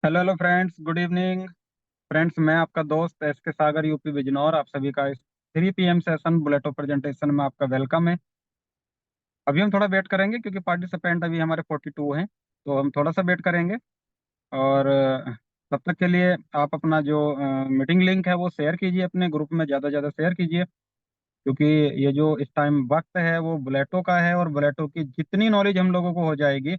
Hello hello friends, good evening. Friends, मैं आपका दोस्त एस के सागर, यूपी बिजनौर, आप सभी का इस 3 PM सेशन बुलेटो प्रेजेंटेशन में आपका वेलकम है। अभी हम थोड़ा वेट करेंगे क्योंकि पार्टिसिपेंट अभी हमारे 42 हैं, तो हम थोड़ा सा वेट करेंगे। और तब तक के लिए आप अपना जो मीटिंग लिंक है वो शेयर कीजिए, अपने ग्रुप में ज़्यादा से ज़्यादा शेयर कीजिए, क्योंकि ये जो इस टाइम वक्त है वो बुलेटो का है, और बुलेटो की जितनी नॉलेज हम लोगों को हो जाएगी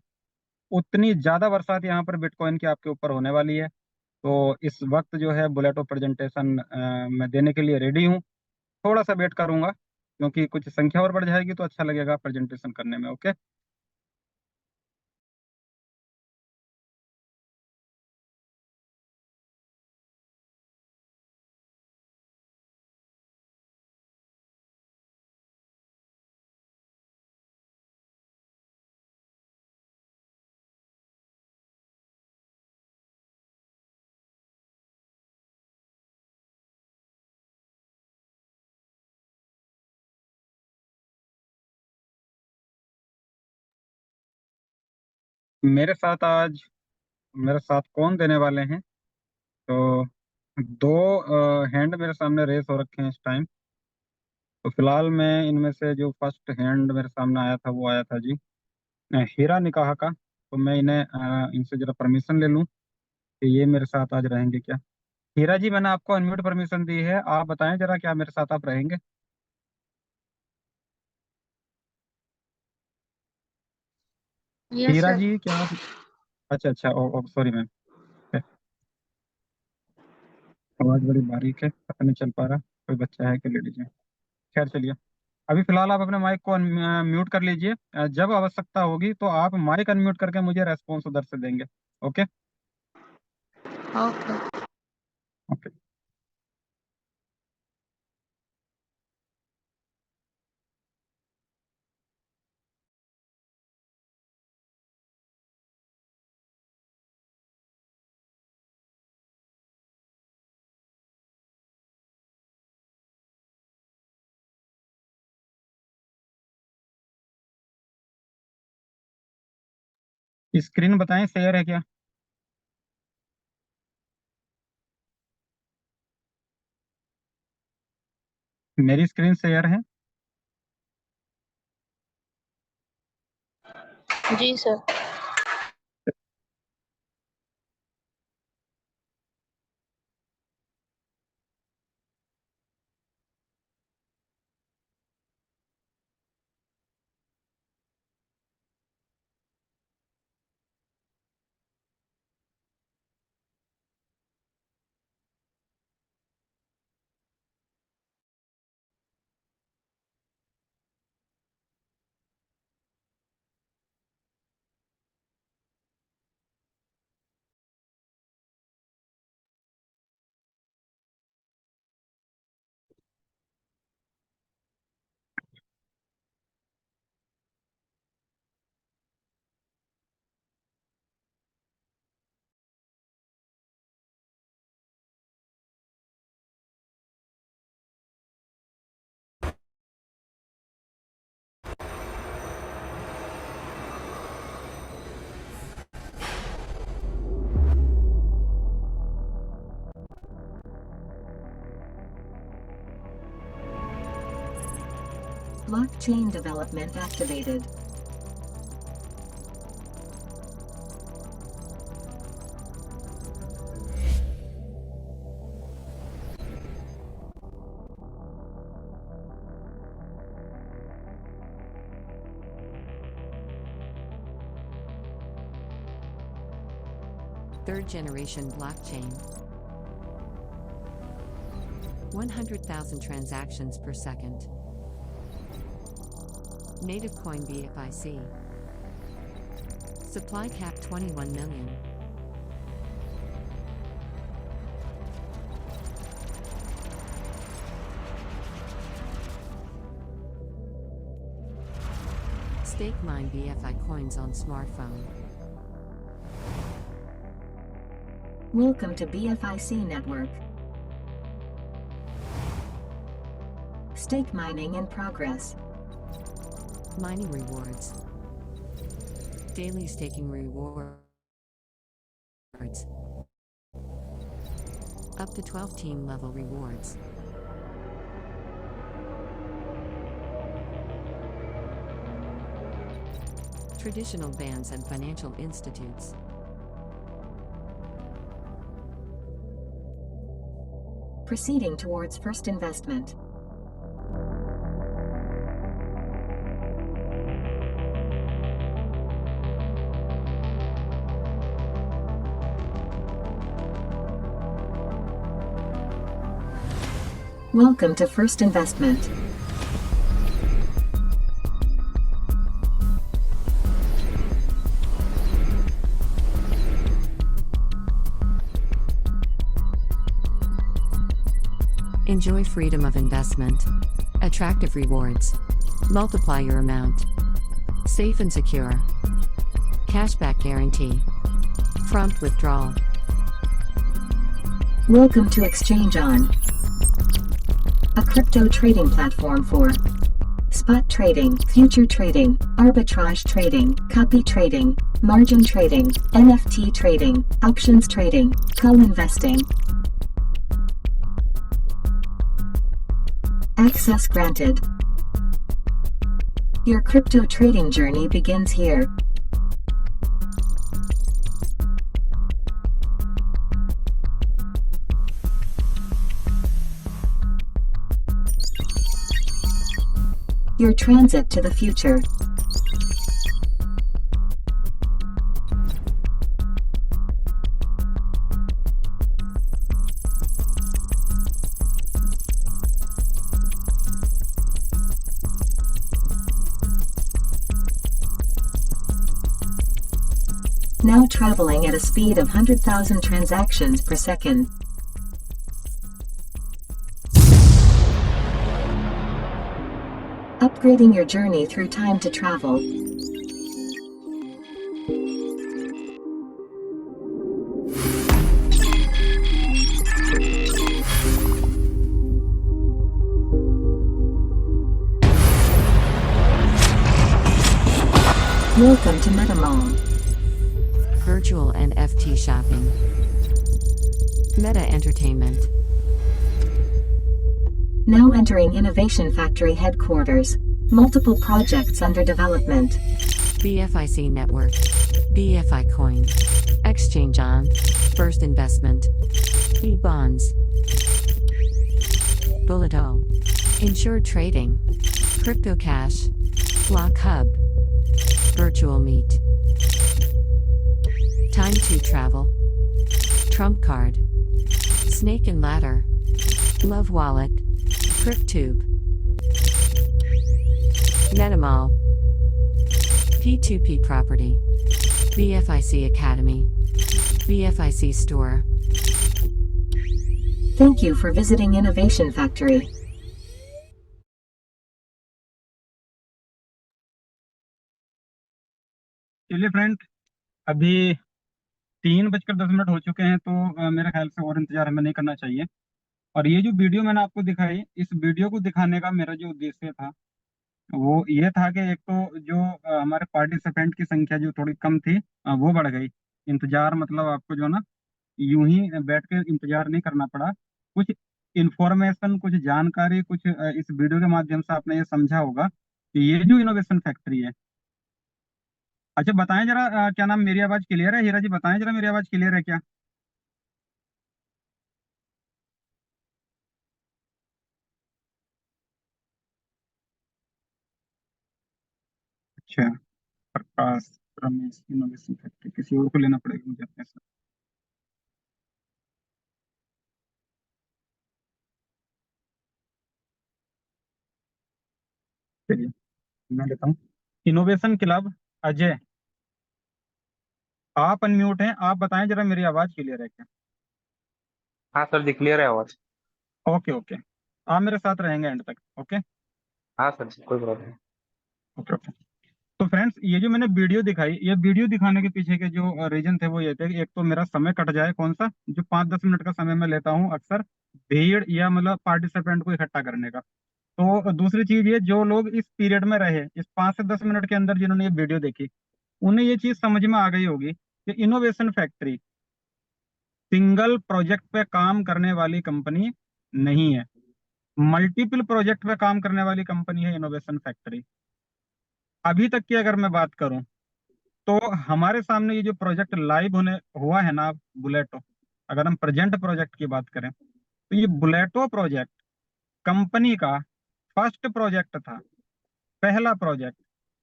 उतनी ज़्यादा बरसात यहाँ पर बिटकॉइन की आपके ऊपर होने वाली है। तो इस वक्त जो है बुलेटो प्रेजेंटेशन मैं देने के लिए रेडी हूँ। थोड़ा सा वेट करूंगा क्योंकि कुछ संख्या और बढ़ जाएगी तो अच्छा लगेगा प्रेजेंटेशन करने में। ओके। मेरे साथ आज मेरे साथ कौन देने वाले हैं? तो दो हैंड मेरे सामने रेस हो रखे हैं इस टाइम। तो फिलहाल मैं इनमें से जो फर्स्ट हैंड मेरे सामने आया था वो आया था जी हीरा निकाह का। तो मैं इन्हें इनसे जरा परमिशन ले लूं कि ये मेरे साथ आज रहेंगे क्या। हीरा जी, मैंने आपको अनम्यूट परमिशन दी है, आप बताएं जरा क्या मेरे साथ आप रहेंगे? यस हीरा सर। जी, क्या आप? अच्छा अच्छा, ओ सॉरी मैम। आवाज बड़ी बारीक है, पता नहीं चल पा रहा कोई बच्चा है कि लेडीज है। खैर चलिए, अभी फिलहाल आप अपने माइक को म्यूट कर लीजिए। जब आवश्यकता होगी तो आप माइक अनम्यूट करके मुझे रेस्पॉन्स उधर से देंगे। ओके। ओके। ओके। स्क्रीन बताएं, शेयर है क्या? मेरी स्क्रीन शेयर है? जी sir. Blockchain development activated. Third generation blockchain. 100,000 transactions per second. Native coin BFIC. Supply cap 21 million. Stake mine BFI coins on smartphone. Welcome to BFIC network. Stake mining in progress. Mining rewards. Daily staking rewards. Up to 12 team level rewards. Traditional bands and financial institutes. Proceeding towards first investment. Welcome to first investment. Enjoy freedom of investment. Attractive rewards. Multiply your amount. Safe and secure. Cashback guarantee. Prompt withdrawal. Welcome to Exchange On, a crypto trading platform for spot trading, future trading, arbitrage trading, copy trading, margin trading, NFT trading, options trading, co-investing. Access granted. Your crypto trading journey begins here. Your transit to the future. Now traveling at a speed of 100,000 transactions per second. Upgrading your journey through time to travel. Welcome to MetaMall. Virtual NFT shopping. Meta Entertainment. Now entering Innovation Factory headquarters. Multiple projects under development. BFIC Network. BFI Coin. Exchange On. First Investment. E-Bonds. Bulleto. Insured Trading. Crypto Cash. Block Hub. Virtual Meet. Time to Travel. Trump Card. Snake and Ladder. Love Wallet. CrypTube. MetaMall. P2P Property. BFIC Academy. BFIC Store. Thank you for visiting Innovation Factory. चलिए friend, अभी 3:10 हो चुके हैं, तो मेरे ख्याल से और इंतजार हमें नहीं करना चाहिए। और ये जो वीडियो मैंने आपको दिखाई, इस वीडियो को दिखाने का मेरा जो उद्देश्य था वो ये था कि एक तो जो हमारे पार्टिसिपेंट की संख्या जो थोड़ी कम थी, वो बढ़ गई। इंतजार मतलब आपको जो ना यूं ही बैठ के इंतजार नहीं करना पड़ा। कुछ इंफॉर्मेशन, कुछ जानकारी, कुछ इस वीडियो के माध्यम से आपने ये समझा होगा कि ये जो इनोवेशन फैक्ट्री है। अच्छा बताएं जरा, क्या नाम, मेरी आवाज क्लियर है? हीरा जी बताएं जरा, मेरी आवाज क्लियर है क्या? अच्छा, प्रकाश, रमेश, इनोवेशन फैक्ट्री, किसी और को लेना पड़ेगा मुझे अपने साथ। चलिए मैं लेता हूँ। इनोवेशन क्लब, अजय, आप अनम्यूट हैं, आप बताएं जरा मेरी आवाज क्लियर है क्या? हाँ सर जी, क्लियर है आवाज। ओके ओके, आप मेरे साथ रहेंगे एंड तक। ओके हाँ सर जी, कोई प्रॉब्लम नहीं। Okay okay. तो फ्रेंड्स, ये जो मैंने वीडियो दिखाई, ये वीडियो दिखाने के पीछे के जो रीजन थे वो ये थे कि एक तो मेरा समय कट जाए, कौन सा, जो 5-10 मिनट का समय मैं लेता हूँ अक्सर भीड़ या मतलब पार्टिसिपेंट को इकट्ठा करने का। तो दूसरी चीज ये, जो लोग इस पीरियड में रहे, इस 5 से 10 मिनट के अंदर जिन्होंने ये वीडियो देखी, उन्हें ये चीज समझ में आ गई होगी कि इनोवेशन फैक्ट्री सिंगल प्रोजेक्ट पे काम करने वाली कंपनी नहीं है, मल्टीपल प्रोजेक्ट पे काम करने वाली कंपनी है इनोवेशन फैक्ट्री। अभी तक की अगर मैं बात करूं तो हमारे सामने ये जो प्रोजेक्ट लाइव होने हुआ है ना बुलेटो, अगर हम प्रेजेंट प्रोजेक्ट की बात करें तो ये बुलेटो प्रोजेक्ट कंपनी का फर्स्ट प्रोजेक्ट था, पहला प्रोजेक्ट।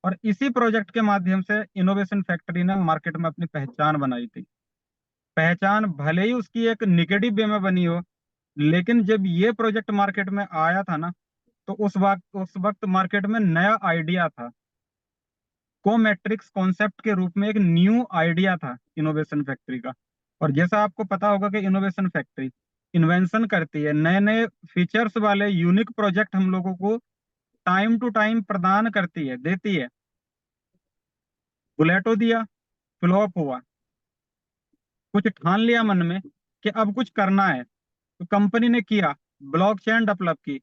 और इसी प्रोजेक्ट के माध्यम से इनोवेशन फैक्ट्री ने मार्केट में अपनी पहचान बनाई थी। पहचान भले ही उसकी एक निगेटिव वे में बनी हो, लेकिन जब ये प्रोजेक्ट मार्केट में आया था ना, तो उस वक्त मार्केट में नया आइडिया था। कोमेट्रिक्स कॉन्सेप्ट के रूप में एक न्यू आइडिया था इनोवेशन फैक्ट्री का। और जैसा आपको पता होगा कि इनोवेशन फैक्ट्री इन्वेंशन करती है, नए नए फीचर्स वाले यूनिक प्रोजेक्ट हम लोगों को टाइम टू टाइम प्रदान करती है, देती है। बुलेटो दिया, फ्लॉप हुआ, कुछ ठान लिया मन में कि अब कुछ करना है, तो कंपनी ने किया, ब्लॉकचेन डेवलप की,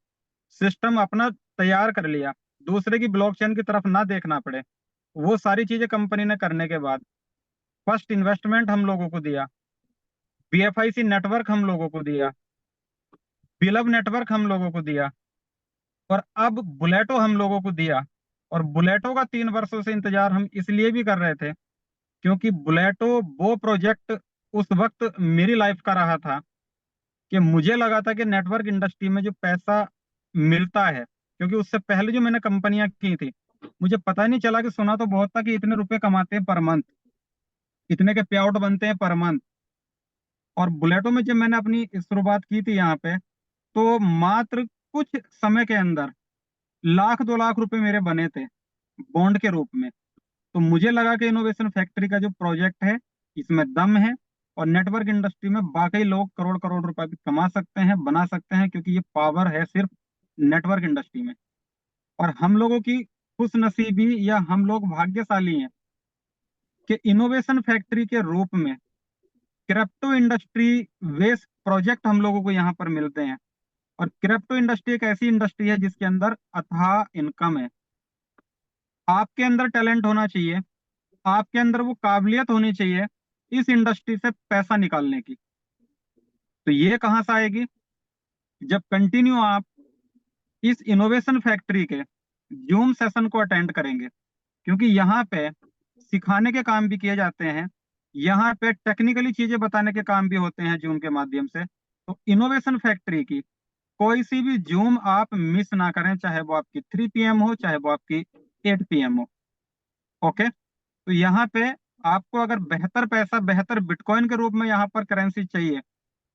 सिस्टम अपना तैयार कर लिया, दूसरे की ब्लॉकचेन की तरफ ना देखना पड़े। वो सारी चीजें कंपनी ने करने के बाद फर्स्ट इन्वेस्टमेंट हम लोगों को दिया, बीएफआईसी नेटवर्क हम लोगों को दिया, बिलब नेटवर्क हम लोगों को दिया, और अब बुलेटो हम लोगों को दिया। और बुलेटो का 3 वर्षों से इंतजार हम इसलिए भी कर रहे थे क्योंकि बुलेटो वो प्रोजेक्ट उस वक्त मेरी लाइफ का रहा था कि मुझे लगा था कि नेटवर्क इंडस्ट्री में जो पैसा मिलता है, क्योंकि उससे पहले जो मैंने कंपनियां की थी मुझे पता नहीं चला, कि सुना तो बहुत था कि इतने रुपए कमाते हैं पर मंथ, इतने के पे आउट बनते हैं पर मंथ। और बुलेटो में जब मैंने अपनी शुरुआत की थी यहाँ पे, तो मात्र कुछ समय के अंदर 1 लाख 2 लाख रुपए मेरे बने थे बॉन्ड के रूप में। तो मुझे लगा कि इनोवेशन फैक्ट्री का जो प्रोजेक्ट है इसमें दम है, और नेटवर्क इंडस्ट्री में बाकी लोग करोड़ करोड़ रुपए भी कमा सकते हैं, बना सकते हैं, क्योंकि ये पावर है सिर्फ नेटवर्क इंडस्ट्री में। और हम लोगों की खुशनसीबी या हम लोग भाग्यशाली हैं कि इनोवेशन फैक्ट्री के रूप में क्रिप्टो इंडस्ट्री वेस्ट प्रोजेक्ट हम लोगों को यहाँ पर मिलते हैं। और क्रिप्टो इंडस्ट्री एक ऐसी इंडस्ट्री है जिसके अंदर अथाह इनकम है। आपके अंदर टैलेंट होना चाहिए, आपके अंदर वो काबिलियत होनी चाहिए इस इंडस्ट्री से पैसा निकालने की। तो ये कहाँ से आएगी? जब कंटिन्यू आप इस इनोवेशन फैक्ट्री के जूम सेशन को अटेंड करेंगे, क्योंकि यहाँ पे सिखाने के काम भी किए जाते हैं, यहाँ पे टेक्निकली चीजें बताने के काम भी होते हैं जूम के माध्यम से। तो इनोवेशन फैक्ट्री की कोई सी भी जूम आप मिस ना करें, चाहे वो आपकी 3 PM हो, चाहे वो आपकी 8 PM हो। ओके, तो यहाँ पे आपको अगर बेहतर पैसा, बेहतर बिटकॉइन के रूप में यहाँ पर करेंसी चाहिए,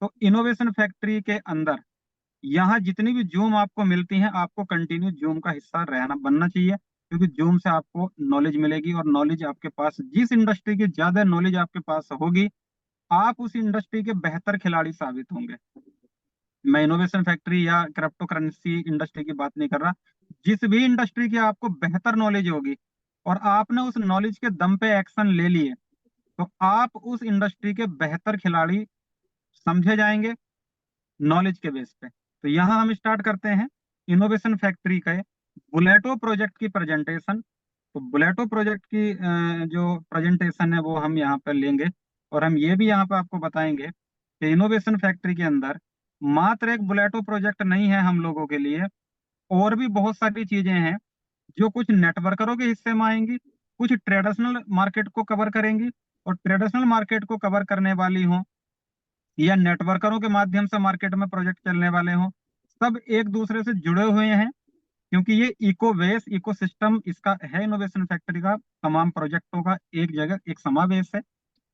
तो इनोवेशन फैक्ट्री के अंदर यहाँ जितनी भी जूम आपको मिलती हैं, आपको कंटिन्यू जूम का हिस्सा रहना बनना चाहिए, क्योंकि जूम से आपको नॉलेज मिलेगी। और नॉलेज आपके पास, जिस इंडस्ट्री की ज्यादा नॉलेज आपके पास होगी, आप उस इंडस्ट्री के बेहतर खिलाड़ी साबित होंगे। मैं इनोवेशन फैक्ट्री या क्रिप्टो करेंसी इंडस्ट्री की बात नहीं कर रहा, जिस भी इंडस्ट्री की आपको बेहतर नॉलेज होगी और आपने उस नॉलेज के दम पे एक्शन ले लिए, तो आप उस इंडस्ट्री के बेहतर खिलाड़ी समझे जाएंगे नॉलेज के बेस पे। तो यहाँ हम स्टार्ट करते हैं इनोवेशन फैक्ट्री के बुलेटो प्रोजेक्ट की प्रेजेंटेशन। तो बुलेटो प्रोजेक्ट की जो प्रेजेंटेशन है वो हम यहाँ पर लेंगे, और हम ये भी यहाँ पे आपको बताएंगे कि इनोवेशन फैक्ट्री के अंदर मात्र एक बुलेटो प्रोजेक्ट नहीं है हम लोगों के लिए, और भी बहुत सारी चीजें हैं जो कुछ नेटवर्करों के हिस्से में आएंगी, कुछ ट्रेडिशनल मार्केट को कवर करेंगी। और ट्रेडिशनल मार्केट को कवर करने वाली हो या नेटवर्करों के माध्यम से मार्केट में प्रोजेक्ट चलने वाले हों, सब एक दूसरे से जुड़े हुए हैं, क्योंकि ये इको बेस इको सिस्टम इसका है इनोवेशन फैक्ट्री का, तमाम प्रोजेक्टों का एक जगह एक समावेश है।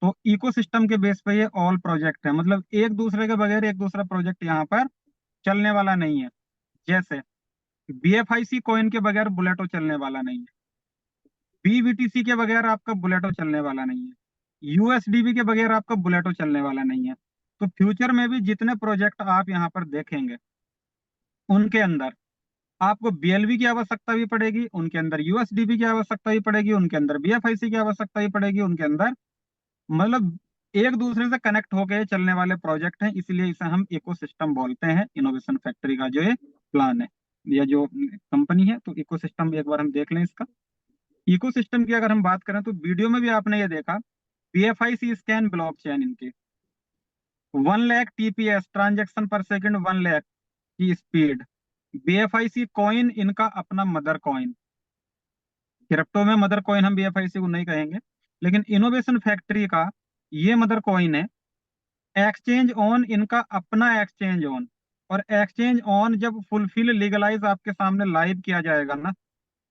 तो इको सिस्टम के बेस पे ये ऑल प्रोजेक्ट है, मतलब एक दूसरे के बगैर एक दूसरा प्रोजेक्ट यहाँ पर चलने वाला नहीं है। जैसे बीएफआईसी कॉइन के बगैर बुलेटो चलने वाला नहीं है, बीवीटीसी के बगैर आपका बुलेटो चलने वाला नहीं है, यूएसडीबी के बगैर आपका बुलेटो चलने वाला नहीं है। तो फ्यूचर में भी जितने प्रोजेक्ट आप यहाँ पर देखेंगे, उनके अंदर आपको बीएलवी की आवश्यकता भी पड़ेगी, उनके अंदर यूएसडीबी की आवश्यकता भी पड़ेगी, उनके अंदर बीएफआईसी की आवश्यकता भी पड़ेगी, उनके अंदर मतलब एक दूसरे से कनेक्ट होकर चलने वाले प्रोजेक्ट हैं। इसलिए इसे हम इकोसिस्टम बोलते हैं। इनोवेशन फैक्ट्री का जो ये प्लान है या जो कंपनी है, तो इकोसिस्टम एक बार हम देख लें इसका। इकोसिस्टम की अगर हम बात करें तो वीडियो में भी आपने ये देखा, बीएफआईसी स्कैन ब्लॉकचेन इनके, 1 लाख TPS ट्रांजेक्शन पर सेकंड, 1 लाख की स्पीड। BFIC कॉइन इनका अपना मदर कॉइन, क्रिप्टो में मदर कॉइन हम BFIC को नहीं कहेंगे, लेकिन इनोवेशन फैक्ट्री का ये मदर कॉइन है। एक्सचेंज ऑन इनका अपना एक्सचेंज ऑन, और एक्सचेंज ऑन जब फुलफिल लीगलाइज आपके सामने लाइव किया जाएगा ना,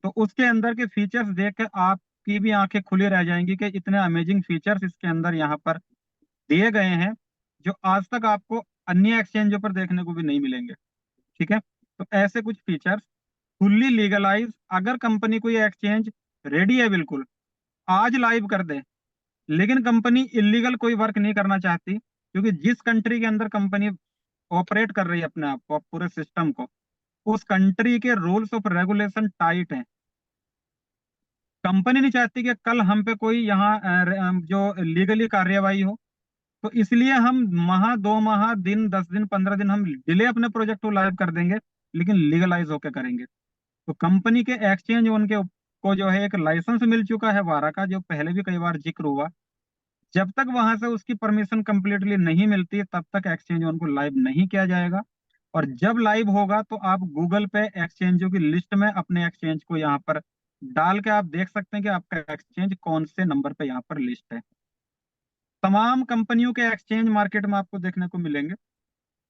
तो उसके अंदर के फीचर्स देख के आपकी भी आंखें खुली रह जाएंगी कि इतने अमेजिंग फीचर्स इसके अंदर यहाँ पर दिए गए हैं जो आज तक आपको अन्य एक्सचेंजों पर देखने को भी नहीं मिलेंगे। ठीक है, तो ऐसे कुछ फीचर्स फुल्ली लीगलाइज, अगर कंपनी कोई एक्सचेंज रेडी है बिल्कुल आज लाइव कर दे, लेकिन कंपनी इलीगल कोई वर्क नहीं करना चाहती, क्योंकि जिस कंट्री के अंदर कंपनी ऑपरेट कर रही है अपने आप को, पूरे सिस्टम को, उस कंट्री के रूल्स ऑफ रेगुलेशन टाइट हैं। कंपनी नहीं चाहती कि कल हम पे कोई यहाँ जो लीगली कार्यवाही हो, तो इसलिए हम माह 2 माह दिन 10 दिन 15 दिन हम डिले अपने प्रोजेक्ट को लाइव कर देंगे, लेकिन लीगलाइज होकर करेंगे। तो कंपनी के एक्सचेंज उनके को जो है एक लाइसेंस मिल चुका है वारा का, जो पहले भी कई बार जिक्र हुआ। जब तक वहां से उसकी परमिशन कंप्लीटली नहीं मिलती तब तक एक्सचेंज उनको लाइव नहीं किया जाएगा। और जब लाइव होगा तो आप गूगल पे एक्सचेंजों की लिस्ट में अपने एक्सचेंज को यहाँ पर डाल के आप देख सकते हैं कि आपका एक्सचेंज कौन से नंबर पे यहाँ पर लिस्ट है। तमाम कंपनियों के एक्सचेंज मार्केट में आपको देखने को मिलेंगे।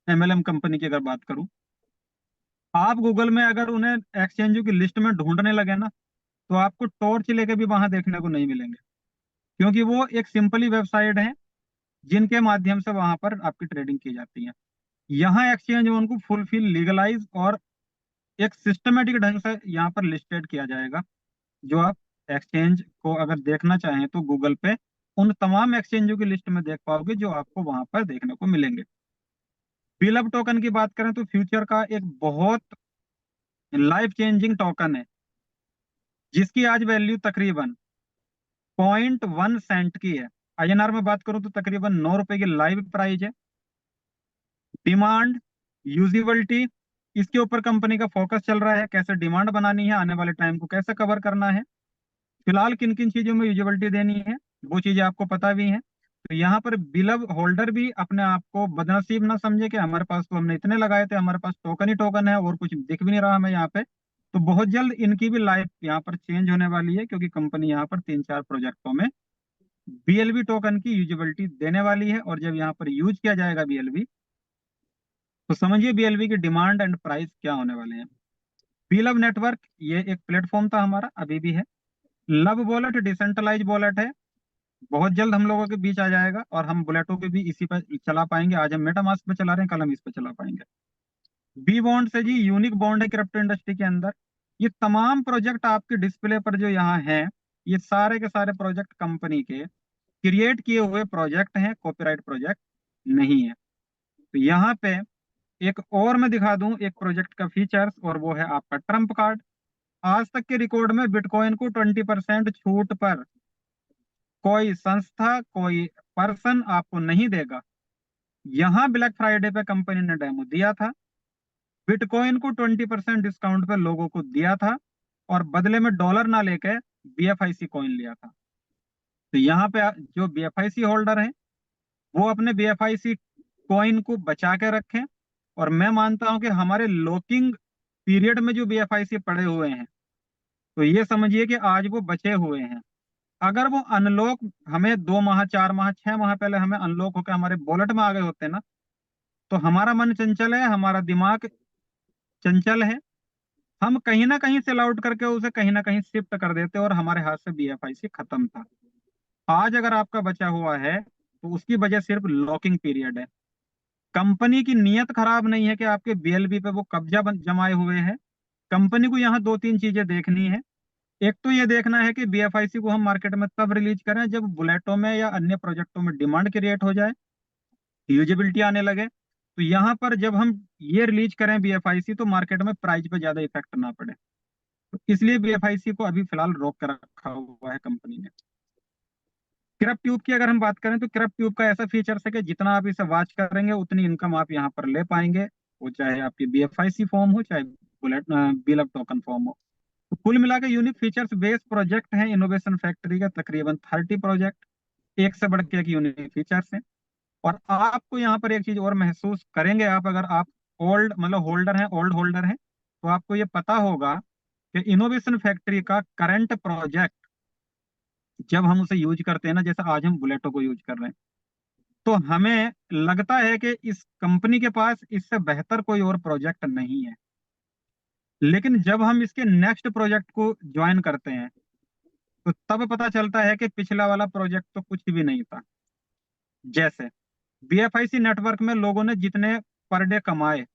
MLM कंपनी की अगर बात करूं, आप गूगल में अगर उन्हें एक्सचेंजों की लिस्ट में ढूंढने लगे ना, तो आपको टॉर्च लेके भी वहां देखने को नहीं मिलेंगे, क्योंकि वो एक सिंपली वेबसाइट है जिनके माध्यम से वहां पर आपकी ट्रेडिंग की जाती है। यहाँ एक्सचेंज उनको फुलफिल लीगलाइज और एक सिस्टमेटिक ढंग से यहाँ पर लिस्टेड किया जाएगा। जो आप एक्सचेंज को अगर देखना चाहें तो गूगल पे उन तमाम एक्सचेंजों की लिस्ट में देख पाओगे जो आपको वहां पर देखने को मिलेंगे। बिलब टोकन की बात करें तो फ्यूचर का एक बहुत लाइफ चेंजिंग टोकन है, जिसकी आज वैल्यू तकरीबन 0.1 सेंट की है। INR में बात करूं तो तकरीबन 9 रुपए की लाइव प्राइस है। डिमांड, यूजिबिलिटी, इसके ऊपर कंपनी का फोकस चल रहा है, कैसे डिमांड बनानी है, आने वाले टाइम को कैसे कवर करना है, फिलहाल किन किन चीजों में यूजिबिलिटी देनी है, वो चीजें आपको पता भी है। तो यहाँ पर बिलब होल्डर भी अपने आप को बदनसीब ना समझे कि हमारे पास तो हमने इतने लगाए थे, हमारे पास टोकन ही टोकन है और कुछ दिख भी नहीं रहा हमें यहाँ पे। तो बहुत जल्द इनकी भी लाइफ यहाँ पर चेंज होने वाली है, क्योंकि कंपनी यहाँ पर 3-4 प्रोजेक्टों में BLB टोकन की यूजिबिलिटी देने वाली है। और जब यहाँ पर यूज किया जाएगा BLB, तो समझिए BLB की डिमांड एंड प्राइस क्या होने वाले हैं। बिलब नेटवर्क ये एक प्लेटफॉर्म था हमारा, अभी भी है। लव वॉलेट डिसेंट्रलाइज वॉलेट है, बहुत जल्द हम लोगों के बीच आ जाएगा और हम बुलेटों पे भी इसी पर चला पाएंगे। आज हम मेटामास्क पे चला रहे हैं, कल हम इस पे चला पाएंगे। बी बॉन्ड से जी यूनिक बॉन्ड है क्रिप्टो इंडस्ट्री के अंदर। ये तमाम प्रोजेक्ट आपके डिस्प्ले पर जो यहाँ हैं, ये सारे के सारे प्रोजेक्ट कंपनी के क्रिएट किए हुए प्रोजेक्ट हैं, कॉपीराइट प्रोजेक्ट नहीं है। तो यहाँ पे एक और मैं दिखा दूं एक प्रोजेक्ट का फीचर्स, और वो है आपका ट्रम्प कार्ड। आज तक के रिकॉर्ड में बिटकॉइन को 20% छूट पर कोई संस्था, कोई पर्सन आपको नहीं देगा। यहाँ ब्लैक फ्राइडे पे कंपनी ने डेमो दिया था, बिटकॉइन को 20% डिस्काउंट पे लोगों को दिया था, और बदले में डॉलर ना लेके BFIC कॉइन लिया था। तो यहाँ पे जो BFIC होल्डर हैं वो अपने BFIC कॉइन को बचा के रखें। और मैं मानता हूं कि हमारे लॉकिंग पीरियड में जो BFIC पड़े हुए हैं, तो ये समझिए कि आज वो बचे हुए हैं। अगर वो अनलॉक हमें 2 माह 4 माह 6 माह पहले हमें अनलॉक होकर हमारे वॉलेट में आ गए होते ना, तो हमारा मन चंचल है, हमारा दिमाग चंचल है, हम कहीं ना कहीं सेल आउट करके उसे कहीं ना कहीं शिफ्ट कर देते और हमारे हाथ से BFIC खत्म था। आज अगर आपका बचा हुआ है तो उसकी वजह सिर्फ लॉकिंग पीरियड है। कंपनी की नीयत खराब नहीं है कि आपके BLB पे वो कब्जा जमाए हुए हैं। कंपनी को यहाँ 2-3 चीजें देखनी है। एक तो ये देखना है कि BFIC को हम मार्केट में तब रिलीज करें जब बुलेटों में या अन्य प्रोजेक्टों में डिमांड क्रिएट हो जाए, यूजिबिलिटी आने लगे। तो यहाँ पर जब हम ये रिलीज करें BFIC, तो मार्केट में प्राइस पे ज्यादा इफेक्ट ना पड़े। तो इसलिए BFIC को अभी फिलहाल रोक कर रखा हुआ है कंपनी ने। क्रैप ट्यूब की अगर हम बात करें तो क्रैप ट्यूब का ऐसा फीचर है कि जितना आप इसे वॉच करेंगे उतनी इनकम आप यहाँ पर ले पाएंगे, वो चाहे आपकी BFIC फॉर्म हो चाहे बुलेट बिलब टोकन फॉर्म हो। तो कुल मिला के यूनिक फीचर्स बेस्ड प्रोजेक्ट हैं इनोवेशन फैक्ट्री का, तकरीबन 30 प्रोजेक्ट, एक से बढ़ के एक यूनिक फीचर्स हैं। और आपको यहाँ पर एक चीज और महसूस करेंगे आप, अगर आप ओल्ड मतलब होल्डर हैं, ओल्ड होल्डर हैं, तो आपको ये पता होगा कि इनोवेशन फैक्ट्री का करंट प्रोजेक्ट जब हम उसे यूज करते हैं ना, जैसे आज हम बुलेटो को यूज कर रहे हैं, तो हमें लगता है कि इस कंपनी के पास इससे बेहतर कोई और प्रोजेक्ट नहीं है। लेकिन जब हम इसके नेक्स्ट प्रोजेक्ट को ज्वाइन करते हैं, तो तब पता चलता है कि पिछला वाला प्रोजेक्ट तो कुछ भी नहीं था। जैसे बीएफआईसी नेटवर्क में लोगों ने जितने पर डे कमाए,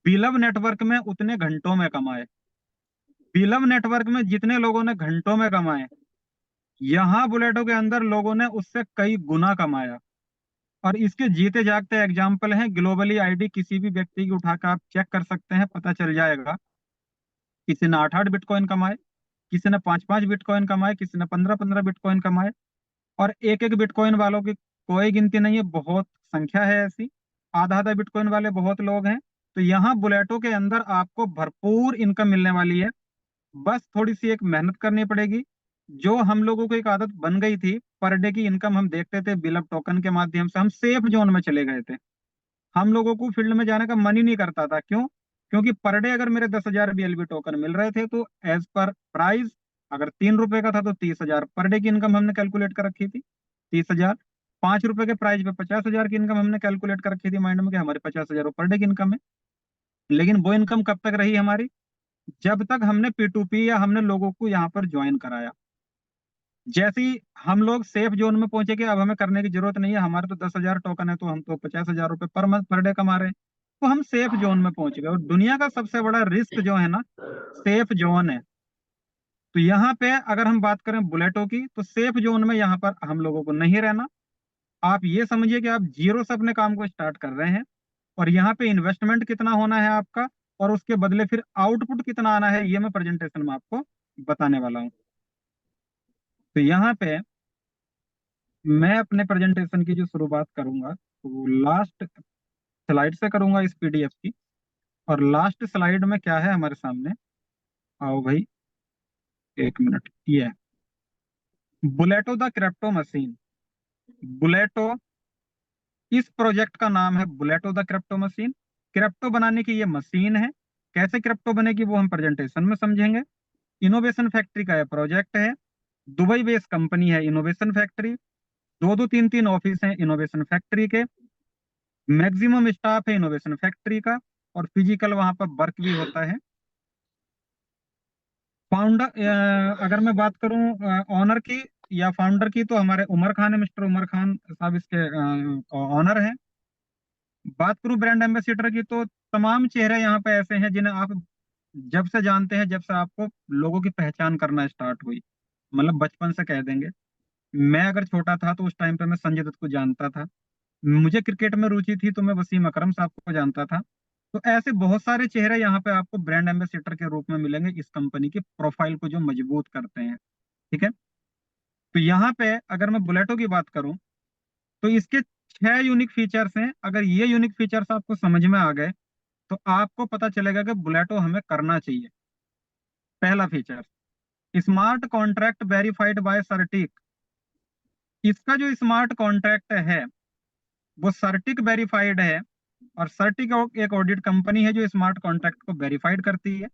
बिलव नेटवर्क में उतने घंटों में कमाए। बिलव नेटवर्क में जितने लोगों ने घंटों में कमाए, यहाँ बुलेटो के अंदर लोगों ने उससे कई गुना कमाया। और इसके जीते जागते एग्जाम्पल हैं, ग्लोबली आईडी किसी भी व्यक्ति की उठाकर आप चेक कर सकते हैं, पता चल जाएगा। किसी ने 8-8 बिटकॉइन कमाए, किसी ने 5-5 बिटकॉइन कमाए, किसी ने 15-15 बिटकॉइन कमाए। और एक एक बिटकॉइन वालों की कोई गिनती नहीं है, बहुत संख्या है ऐसी। आधा आधा बिटकॉइन वाले बहुत लोग हैं। तो यहाँ बुलेटो के अंदर आपको भरपूर इनकम मिलने वाली है। बस थोड़ी सी एक मेहनत करनी पड़ेगी। जो हम लोगों को एक आदत बन गई थी, पर डे की इनकम हम देखते थे बिलअप टोकन के माध्यम से, हम सेफ जोन में चले गए थे। हम लोगों को फील्ड में जाने का मन ही नहीं करता था। क्यों? क्योंकि पर डे अगर मेरे 10,000 बीएलबी टोकन मिल रहे थे, तो एज पर प्राइस अगर 3 रुपए का था तो 30,000 पर डे की इनकम हमने कैलकुलेट कर रखी थी। 30,000। 5 रुपए के प्राइस पे 50,000 की इनकम हमने कैलकुलेट कर रखी थी माइंड में, कि हमारे 50,000 पर डे की इनकम है। लेकिन वो इनकम कब तक रही हमारी? जब तक हमने P2P या हमने लोगों को यहाँ पर ज्वाइन कराया। जैसे ही हम लोग सेफ जोन में पहुंचे कि अब हमें करने की जरूरत नहीं है, हमारे तो 10,000 टोकन है, तो हम तो 50,000 रुपए पर मंथ पर डे कमा रहे हैं, तो हम सेफ जोन में पहुंच गए। और दुनिया का सबसे बड़ा रिस्क जो है ना, सेफ जोन है। तो यहाँ पे अगर हम बात करें बुलेटो की, तो सेफ जोन में यहाँ पर हम लोगों को नहीं रहना। आप ये समझिए कि आप जीरो से अपने काम को स्टार्ट कर रहे हैं, और यहाँ पे इन्वेस्टमेंट कितना होना है आपका, और उसके बदले फिर आउटपुट कितना आना है, ये मैं प्रेजेंटेशन में आपको बताने वाला हूँ। तो यहाँ पे मैं अपने प्रेजेंटेशन की जो शुरुआत करूंगा, वो लास्ट स्लाइड से करूंगा इस पीडीएफ की। और लास्ट स्लाइड में क्या है हमारे सामने, आओ भाई, एक मिनट, ये है बुलेटो द क्रिप्टो मशीन। बुलेटो, इस प्रोजेक्ट का नाम है बुलेटो द क्रिप्टो मशीन। क्रिप्टो बनाने की ये मशीन है। कैसे क्रिप्टो बनेगी वो हम प्रेजेंटेशन में समझेंगे। इनोवेशन फैक्ट्री का यह प्रोजेक्ट है। दुबई बेस्ड कंपनी है इनोवेशन फैक्ट्री। दो दो तीन तीन ऑफिस हैं इनोवेशन फैक्ट्री के। मैक्सिमम स्टाफ है इनोवेशन फैक्ट्री का, और फिजिकल वहां पर वर्क भी होता है। फाउंडर, अगर मैं बात करूं ऑनर की या फाउंडर की, तो हमारे उमर खान है, मिस्टर उमर खान साहब इसके ऑनर हैं। बात करूं ब्रांड एम्बेसडर की, तो तमाम चेहरे यहाँ पे ऐसे हैं जिन्हें आप जब से जानते हैं, जब से आपको लोगों की पहचान करना स्टार्ट हुई, मतलब बचपन से कह देंगे। मैं अगर छोटा था तो उस टाइम पे मैं संजय दत्त को जानता था। मुझे क्रिकेट में रुचि थी तो मैं वसीम अकरम साहब को जानता था। तो ऐसे बहुत सारे चेहरे यहाँ पे आपको ब्रांड एम्बेसडर के रूप में मिलेंगे, इस कंपनी की प्रोफाइल को जो मजबूत करते हैं। ठीक है। तो यहाँ पे अगर मैं बुलेटो की बात करूं, तो इसके 6 यूनिक फीचर्स हैं। अगर ये यूनिक फीचर्स आपको समझ में आ गए, तो आपको पता चलेगा कि बुलेटो हमें करना चाहिए। पहला feature, smart contract verified by CertiK. इसका जो स्मार्ट कॉन्ट्रैक्ट है वो सर्टिक वेरीफाइड है। और सर्टिक एक ऑडिट कंपनी है जो स्मार्ट कॉन्ट्रैक्ट को वेरीफाइड करती है।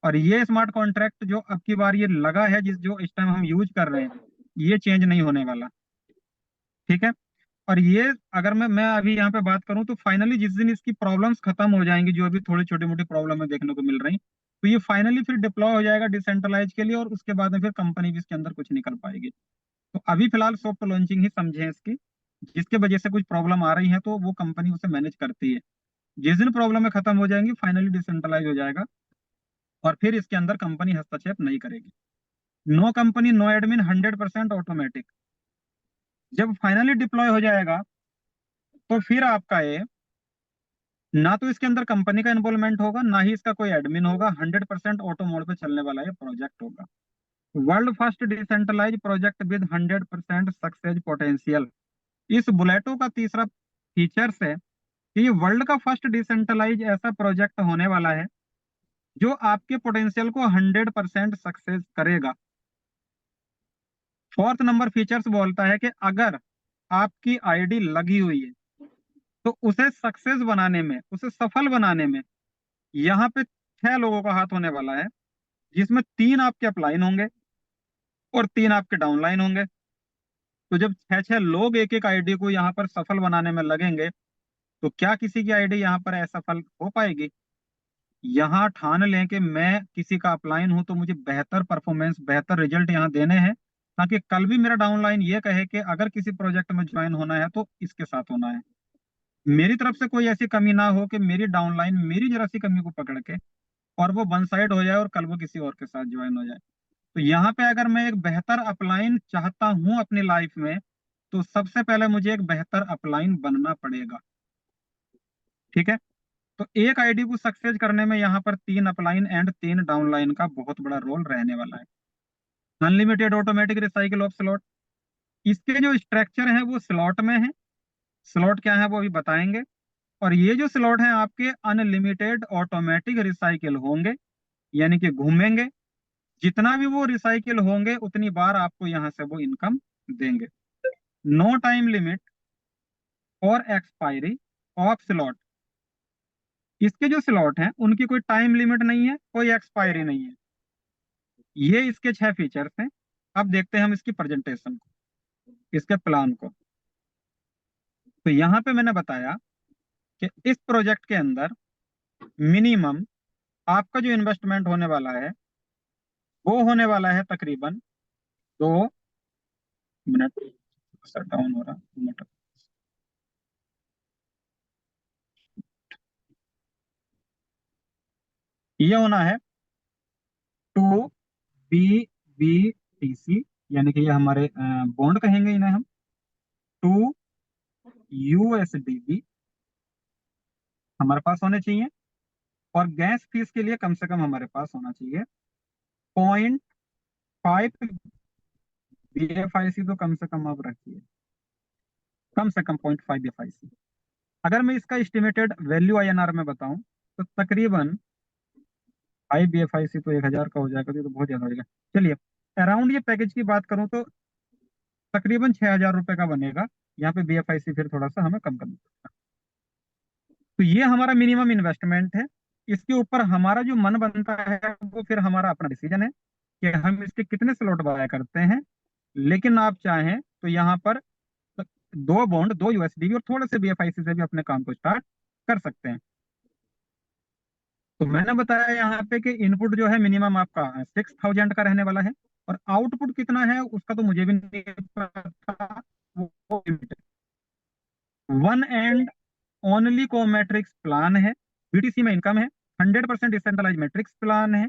और ये स्मार्ट कॉन्ट्रैक्ट जो अब की बार ये लगा है, जिस जो इस टाइम हम यूज कर रहे हैं, ये चेंज नहीं होने वाला। ठीक है। और ये अगर मैं अभी यहाँ पे बात करूं, तो फाइनली जिस दिन इसकी प्रॉब्लम्स खत्म हो जाएंगी, जो अभी थोड़ी छोटी मोटी प्रॉब्लम है देखने को मिल रही, तो ये फाइनली फिर डिप्लॉय हो जाएगा डिसेंट्रलाइज के लिए, और उसके बाद में फिर कंपनी भी इसके अंदर कुछ नहीं कर पाएगी। तो अभी फिलहाल सॉफ्ट लॉन्चिंग ही समझे इसकी। जिसके वजह से कुछ प्रॉब्लम आ रही है तो वो कंपनी उसे मैनेज करती है। जिस दिन प्रॉब्लम खत्म हो जाएंगी, फाइनली डिसेंट्रलाइज हो जाएगा, और फिर इसके अंदर कंपनी हस्तक्षेप नहीं करेगी। No company no admin, 100% automatic. जब फाइनली डिप्लॉय हो जाएगा, तो फिर आपका ये, ना तो इसके अंदर कंपनी का इन्वॉल्वमेंट होगा, ना ही इसका कोई एडमिन होगा। 100% ऑटो मोड पे चलने वाला ये प्रोजेक्ट होगा। World first decentralise project with 100% success potential. इस बुलेटो का तीसरा फीचर्स है कि ये वर्ल्ड का फर्स्ट डिसेंट्रलाइज ऐसा प्रोजेक्ट होने वाला है जो आपके पोटेंशियल को 100% सक्सेस करेगा। फोर्थ नंबर फीचर्स बोलता है कि अगर आपकी आईडी लगी हुई है, तो उसे सक्सेस बनाने में, उसे सफल बनाने में यहाँ पे 6 लोगों का हाथ होने वाला है, जिसमें 3 आपके अपलाइन होंगे और 3 आपके डाउनलाइन होंगे। तो जब 6 6 लोग एक एक आईडी को यहाँ पर सफल बनाने में लगेंगे, तो क्या किसी की आईडी यहाँ पर असफल हो पाएगी? यहाँ ठान लें कि मैं किसी का अपलाइन हूं, तो मुझे बेहतर परफॉर्मेंस, बेहतर रिजल्ट यहाँ देने हैं, ताकि कल भी मेरा डाउनलाइन ये कहे कि अगर किसी प्रोजेक्ट में ज्वाइन होना है तो इसके साथ होना है। मेरी तरफ से कोई ऐसी कमी ना हो कि मेरी डाउनलाइन मेरी जरा सी कमी को पकड़ के और वो वन साइड हो जाए और कल वो किसी और के साथ ज्वाइन हो जाए। तो यहाँ पे अगर मैं एक बेहतर अपलाइन चाहता हूं अपनी लाइफ में, तो सबसे पहले मुझे एक बेहतर अपलाइन बनना पड़ेगा। ठीक है? तो एक आईडी को सक्सेस करने में यहाँ पर 3 अपलाइन एंड 3 डाउनलाइन का बहुत बड़ा रोल रहने वाला है। Unlimited automatic recycle of slot, इसके जो स्ट्रक्चर है वो स्लॉट में है। स्लॉट क्या है वो अभी बताएंगे। और ये जो स्लॉट है आपके अनलिमिटेड ऑटोमेटिक रिसाइकिल होंगे, यानी कि घूमेंगे, जितना भी वो रिसाइकिल होंगे उतनी बार आपको यहाँ से वो इनकम देंगे। नो टाइम लिमिट और एक्सपायरी ऑफ स्लॉट, इसके जो स्लॉट हैं उनकी कोई टाइम लिमिट नहीं है, कोई एक्सपायरी नहीं है। ये इसके 6 फीचर्स हैं। अब देखते हैं हम इसकी प्रेजेंटेशन को, इसके प्लान को। तो यहाँ पे मैंने बताया कि इस प्रोजेक्ट के अंदर मिनिमम आपका जो इन्वेस्टमेंट होने वाला है वो होने वाला है तकरीबन 2 मिनट, सर डाउन हो रहा 2 मिनट। ये होना है 2 BBTC, यानी कि ये हमारे बॉन्ड कहेंगे इन्हें हम। 2 USDB हमारे पास होने चाहिए। और गैस फीस के लिए कम से कम हमारे पास होना चाहिए 0.5 BFIC, तो कम से कम आप रखिए, कम से कम 0.5 BFIC। अगर मैं इसका एस्टिमेटेड वैल्यू INR में बताऊं तो तकरीबन 5 BFIC तो 1,000 का हो जाएगा, तो ये तो बहुत ज्यादा हो जाएगा। चलिए, अराउंड ये पैकेज की बात करूं तो तकरीबन 6,000 रुपए का बनेगा। यहाँ पे BFIC फिर थोड़ा सा हमें कम करना पड़ेगा। तो ये हमारा मिनिमम इन्वेस्टमेंट है। इसके ऊपर हमारा जो मन बनता है वो फिर हमारा अपना डिसीजन है कि हम इसके कितने स्लॉट बाय करते हैं। लेकिन आप चाहें तो यहाँ पर 2 बॉन्ड, 2 USDB और थोड़े से BFIC से भी अपने काम को स्टार्ट कर सकते हैं। तो मैंने बताया यहाँ पे कि इनपुट जो है मिनिमम आपका 6,000 का रहने वाला है, और आउटपुट कितना है उसका तो मुझे भी नहीं पता, वो 1 एंड ओनली को मैट्रिक्स प्लान है। BTC में इनकम है, 100% डिसेंट्रलाइज मैट्रिक्स प्लान है,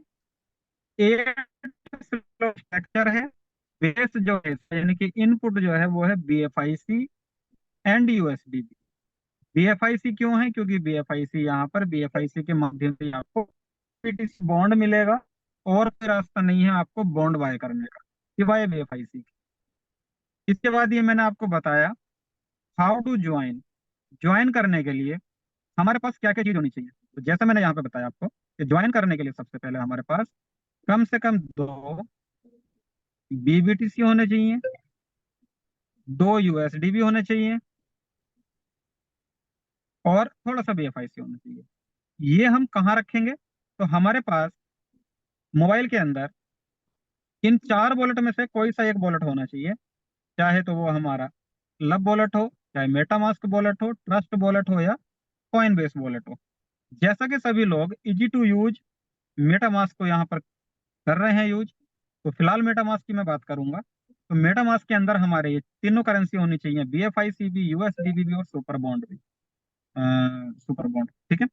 8 स्ट्रक्चर है। बेस जो है यानी कि इनपुट जो है वो है BFIC एंड USDB। BFIC क्यों है? क्योंकि BFIC यहाँ पर BFIC के माध्यम से आपको BTC बॉन्ड मिलेगा, और कोई रास्ता नहीं है आपको बॉन्ड बाय करने का सिवाय BFIC के। इसके बाद ये मैंने आपको बताया हाउ टू ज्वाइन। ज्वाइन करने के लिए हमारे पास क्या क्या चीज होनी चाहिए। तो जैसा मैंने यहाँ पे बताया आपको कि ज्वाइन करने के लिए सबसे पहले हमारे पास कम से कम 2 BBTC होने चाहिए, 2 USDB होने चाहिए, और थोड़ा सा BFIC होना चाहिए। ये हम कहाँ रखेंगे? तो हमारे पास मोबाइल के अंदर इन 4 वॉलेट में से कोई सा एक वॉलेट होना चाहिए, चाहे तो वो हमारा लब वॉलेट हो, चाहे मेटामास्क वॉलेट हो, ट्रस्ट वॉलेट हो, या कॉइनबेस वॉलेट हो। जैसा कि सभी लोग इजी टू यूज मेटामास्क को यहाँ पर कर रहे हैं यूज, तो फिलहाल मेटामास्क की मैं बात करूंगा। तो मेटामास्क के अंदर हमारे ये तीनों करेंसी होनी चाहिए, BFIC भी, USDB भी और सुपर बॉन्ड भी। सुपर बॉन्ड, ठीक है।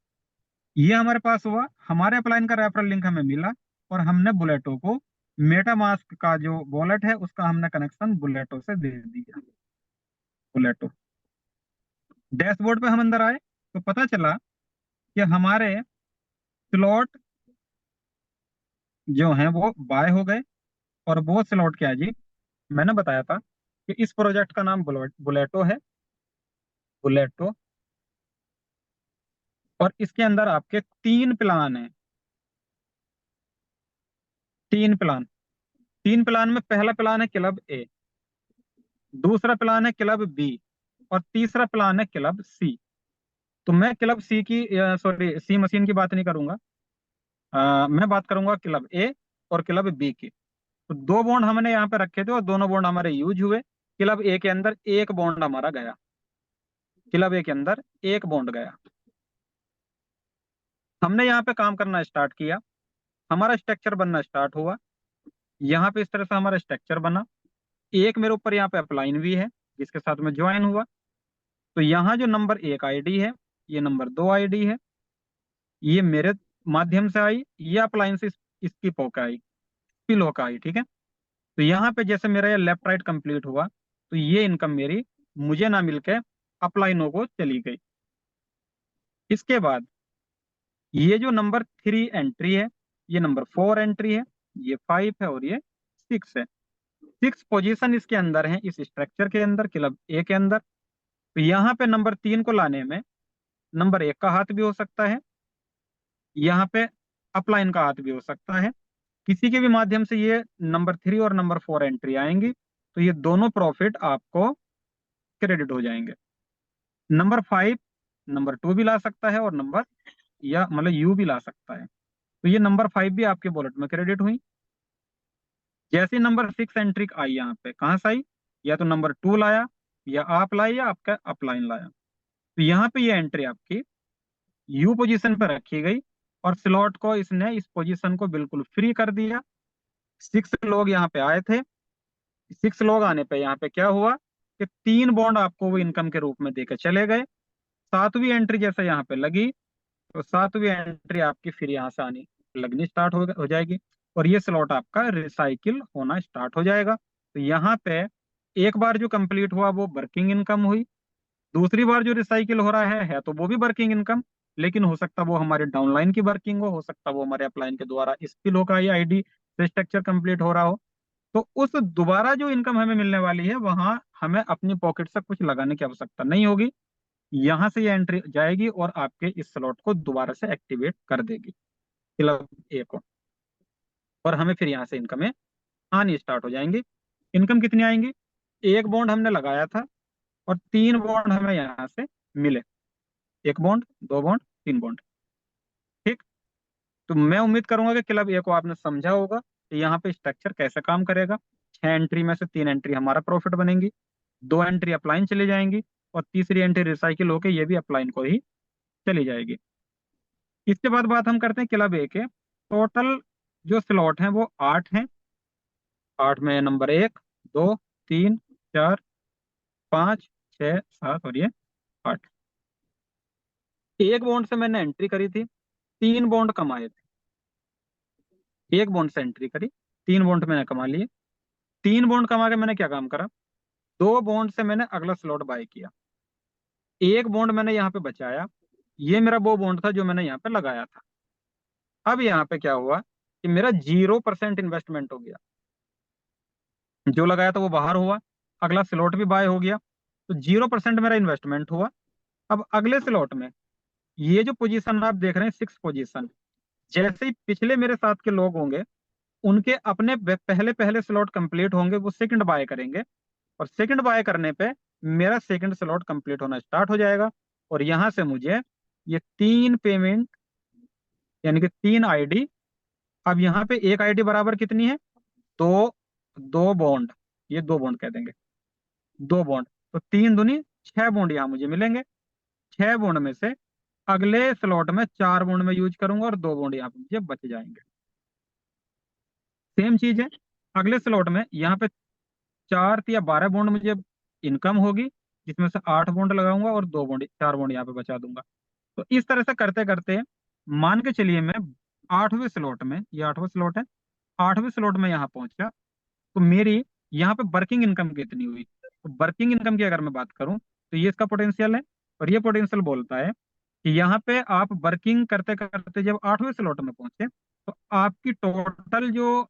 ये हमारे पास हुआ, हमारे अपलाइन का रेफरल लिंक हमें मिला, और हमने बुलेटो को मेटामास्क का जो वॉलेट है उसका हमने कनेक्शन बुलेटो से दे दिया। बुलेटो डैशबोर्ड पे हम अंदर आए तो पता चला कि हमारे स्लॉट जो हैं वो बाय हो गए। और वो स्लॉट क्या है जी? मैंने बताया था कि इस प्रोजेक्ट का नाम बुलेटो है, बुलेटो। और इसके अंदर आपके 3 प्लान हैं, 3 प्लान। 3 प्लान में पहला प्लान है क्लब ए। दूसरा प्लान है क्लब बी, और तीसरा प्लान है क्लब सी। तो मैं क्लब सी की, सॉरी, सी मशीन की बात नहीं करूंगा। मैं बात करूंगा क्लब ए और क्लब बी की। तो दो बॉन्ड हमने यहाँ पे रखे थे और दोनों बॉन्ड हमारे यूज हुए। क्लब ए के अंदर एक बॉन्ड हमारा गया, क्लब ए के अंदर एक बॉन्ड गया। हमने यहाँ पे काम करना स्टार्ट किया, हमारा स्ट्रक्चर बनना स्टार्ट हुआ। यहाँ पे इस तरह से हमारा स्ट्रक्चर बना। एक मेरे ऊपर यहाँ पे अपलाइन भी है जिसके साथ में ज्वाइन हुआ। तो यहाँ जो नंबर एक आईडी है, ये नंबर दो आईडी है, ये मेरे माध्यम से आई, ये अपलाइन से इसकी पोक आई, स्पिल होकर आई, ठीक है। तो यहाँ पे जैसे मेरा ये लेफ्ट राइट कंप्लीट हुआ, तो ये इनकम मेरी मुझे ना मिलके अपलाइनों को चली गई। इसके बाद ये जो नंबर थ्री एंट्री है, ये नंबर फोर एंट्री है, ये फाइव है और ये सिक्स है। सिक्स पोजीशन इसके अंदर है, इस स्ट्रक्चर के अंदर, क्लब ए के अंदर। तो यहाँ पे नंबर तीन को लाने में नंबर एक का हाथ भी हो सकता है, यहाँ पे अपलाइन का हाथ भी हो सकता है। किसी के भी माध्यम से ये नंबर थ्री और नंबर फोर एंट्री आएंगी, तो ये दोनों प्रॉफिट आपको क्रेडिट हो जाएंगे। नंबर फाइव नंबर टू भी ला सकता है और नंबर, या मतलब यू भी ला सकता है। तो ये नंबर फाइव भी आपके वॉलेट में क्रेडिट हुई। जैसे नंबर सिक्स एंट्री आई यहाँ पे, कहाँ से आई? या तो नंबर टू लाया, या आप लाए, या आपका अपलाइन लाया। तो यहाँ पे ये एंट्री आपकी यू पोजीशन पे रखी गई, और स्लॉट को इसने, इस पोजीशन को बिल्कुल फ्री कर दिया। सिक्स लोग यहाँ पे आए थे, सिक्स लोग आने पे यहाँ पे क्या हुआ कि तीन बॉन्ड आपको वो इनकम के रूप में देकर चले गए। सातवीं एंट्री जैसे यहाँ पे लगी, तो सातवीं एंट्री आपकी फिर यहाँ से आनी लगनी स्टार्ट हो जाएगी, और ये स्लॉट आपका रिसाइकिल होना स्टार्ट हो जाएगा। तो यहाँ पे एक बार जो कंप्लीट हुआ वो वर्किंग इनकम हुई, दूसरी बार जो रिसाइकिल हो रहा है तो वो भी वर्किंग इनकम, लेकिन हो सकता वो हमारे डाउनलाइन की वर्किंग हो सकता वो हमारे अपलाइन के द्वारा स्किल होगा, ये आईडी से स्ट्रक्चर कंप्लीट हो रहा हो। तो उस दोबारा जो इनकम हमें मिलने वाली है, वहां हमें अपनी पॉकेट से कुछ लगाने की आवश्यकता नहीं होगी। यहाँ से ये एंट्री जाएगी और आपके इस स्लॉट को दोबारा से एक्टिवेट कर देगी, क्लब ए को, और हमें फिर यहाँ से इनकमें आनी स्टार्ट हो जाएंगी। इनकम कितनी आएंगी? एक बॉन्ड हमने लगाया था और तीन बॉन्ड हमें यहाँ से मिले, एक बॉन्ड, दो बॉन्ड, तीन बॉन्ड, ठीक। तो मैं उम्मीद करूंगा कि क्लब ए को आपने समझा होगा कि यहाँ पे स्ट्रक्चर कैसे काम करेगा। छह एंट्री में से तीन एंट्री हमारा प्रॉफिट बनेंगी, दो एंट्री अपलाइन चली जाएंगी, और तीसरी एंट्री रिसाइकिल होके ये भी अपलाइन को ही चली जाएगी। इसके बाद बात हम करते हैं क्लब ए के। टोटल जो स्लॉट हैं वो आठ हैं। आठ में नंबर एक, दो, तीन, चार, पाँच, छः, सात और ये आठ। एक बॉन्ड से मैंने एंट्री करी थी, तीन बॉन्ड कमाए थे। एक बॉन्ड से एंट्री करी, तीन बॉन्ड मैंने कमा लिए। तीन बॉन्ड कमा के मैंने क्या काम करा? दो बॉन्ड से मैंने अगला स्लॉट बाय किया, एक बॉन्ड मैंने यहाँ पे बचाया। ये मेरा वो बॉन्ड था जो मैंने यहाँ पे लगाया था। अब यहाँ पे क्या हुआ कि मेरा 0% इन्वेस्टमेंट हो गया, जो लगाया था वो बाहर हुआ, अगला स्लॉट भी बाय हो गया, तो 0% मेरा इन्वेस्टमेंट हुआ। अब अगले स्लॉट में ये जो पोजीशन आप देख रहे हैं, सिक्स पोजीशन, जैसे ही पिछले मेरे साथ के लोग होंगे उनके अपने पहले पहले स्लॉट कंप्लीट होंगे, वो सेकंड बाय करेंगे, और सेकंड बाय करने पे मेरा सेकंड स्लॉट कंप्लीट होना स्टार्ट हो जाएगा। और यहां से मुझे ये तीन पेमेंट, यानी कि तीन आईडी। अब यहाँ पे एक आईडी बराबर कितनी है? दो, दो बॉन्ड, ये दो बॉन्ड कह देंगे, दो बॉन्ड, तो तीन दूनी छह बॉन्ड यहाँ मुझे मिलेंगे। छह बॉन्ड में से अगले स्लॉट में चार बॉन्ड में यूज करूंगा और दो बॉन्ड यहाँ पे मुझे बच जाएंगे। सेम चीज है अगले स्लॉट में, यहाँ पे चार या 12 बॉन्ड मुझे इनकम होगी, जिसमें से आठ बॉन्ड लगाऊंगा और दो बॉन्ड, चार बॉन्ड यहाँ पे बचा दूंगा। तो इस तरह से करते करते मान के चलिए मैं आठवें स्लॉट में, ये आठवां स्लॉट है, आठवें स्लॉट में यहाँ पहुंचा, तो मेरी यहाँ पे वर्किंग इनकम कितनी हुई? तो वर्किंग इनकम की अगर मैं बात करूं तो ये इसका पोटेंशियल है, और ये पोटेंशियल बोलता है कि यहाँ पे आप वर्किंग करते करते जब आठवें स्लॉट में पहुंचे, तो आपकी टोटल जो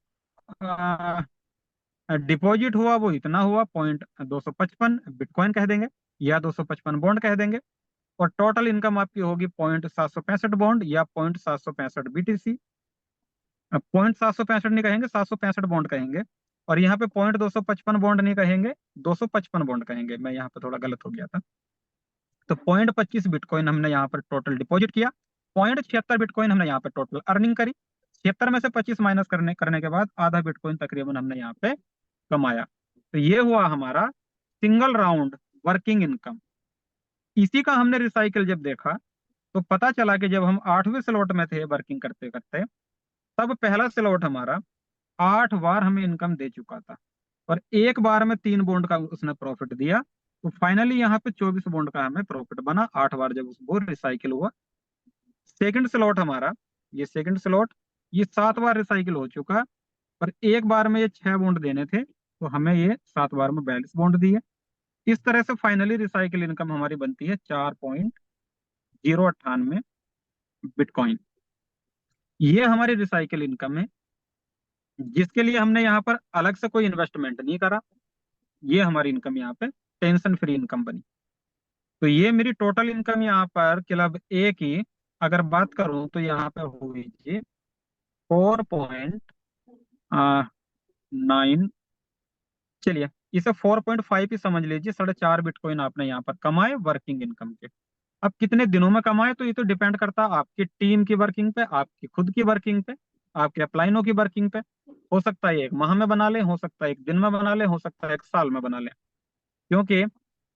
डिपॉजिट हुआ वो इतना हुआ, 255 बिटकॉइन कह देंगे, या 255 बॉन्ड कह देंगे। और टोटल इनकम आपकी होगी 765 बॉन्ड या 765 BTC। 765 नहीं कहेंगे, 765 बॉन्ड कहेंगे, और यहाँ पे 255 बॉन्ड नहीं कहेंगे, 255 बॉन्ड कहेंगे, मैं यहाँ पे थोड़ा गलत हो गया था। तो 0.25 बिटकॉइन हमने यहाँ पर टोटल डिपॉजिट किया, 0.76 बिटकॉइन हमने यहाँ पे टोटल अर्निंग करी, 76 में से 25 माइनस करने के बाद आधा बिटकॉइन तकरीबन हमने यहाँ पे कमाया। तो ये हुआ हमारा सिंगल राउंड वर्किंग इनकम। इसी का हमने रिसाइकिल जब देखा तो पता चला कि जब हम 8वें स्लॉट में थे वर्किंग करते करते, तब पहला स्लॉट हमारा 8 बार हमें इनकम दे चुका था और एक बार में 3 बॉन्ड का उसने प्रॉफिट दिया। तो फाइनली यहाँ पे 24 बॉन्ड का हमें प्रॉफिट बना 8 बार जब वो रिसाइकिल हुआ। सेकंड स्लॉट हमारा, ये सेकंड स्लॉट, ये 7 बार रिसाइकिल हो चुका, पर एक बार में ये 6 बॉन्ड देने थे तो हमें ये 7 बार में 42 बॉन्ड दिए। इस तरह से फाइनली रिसाइकिल इनकम हमारी बनती है 4.098 बिटकॉइन। ये हमारी रिसाइकिल इनकम है, जिसके लिए हमने यहाँ पर अलग से कोई इन्वेस्टमेंट नहीं करा। ये हमारी इनकम यहाँ पे टेंशन फ्री इनकम बनी। तो ये मेरी टोटल इनकम यहाँ पर क्लब ए की अगर बात करूं तो यहाँ पे हुई जी 4.9, चलिए इसे 4.5 ही समझ लीजिए, 4.5 बिटकॉइन आपने यहाँ पर कमाए वर्किंग इनकम के। अब कितने दिनों में कमाए तो ये तो डिपेंड करता है आपकी टीम की वर्किंग पे, आपकी खुद की वर्किंग पे, आपके अपलाइनों की वर्किंग पे। हो सकता है 1 माह में बना ले, हो सकता है 1 दिन में बना ले, हो सकता है 1 साल में बना ले, क्योंकि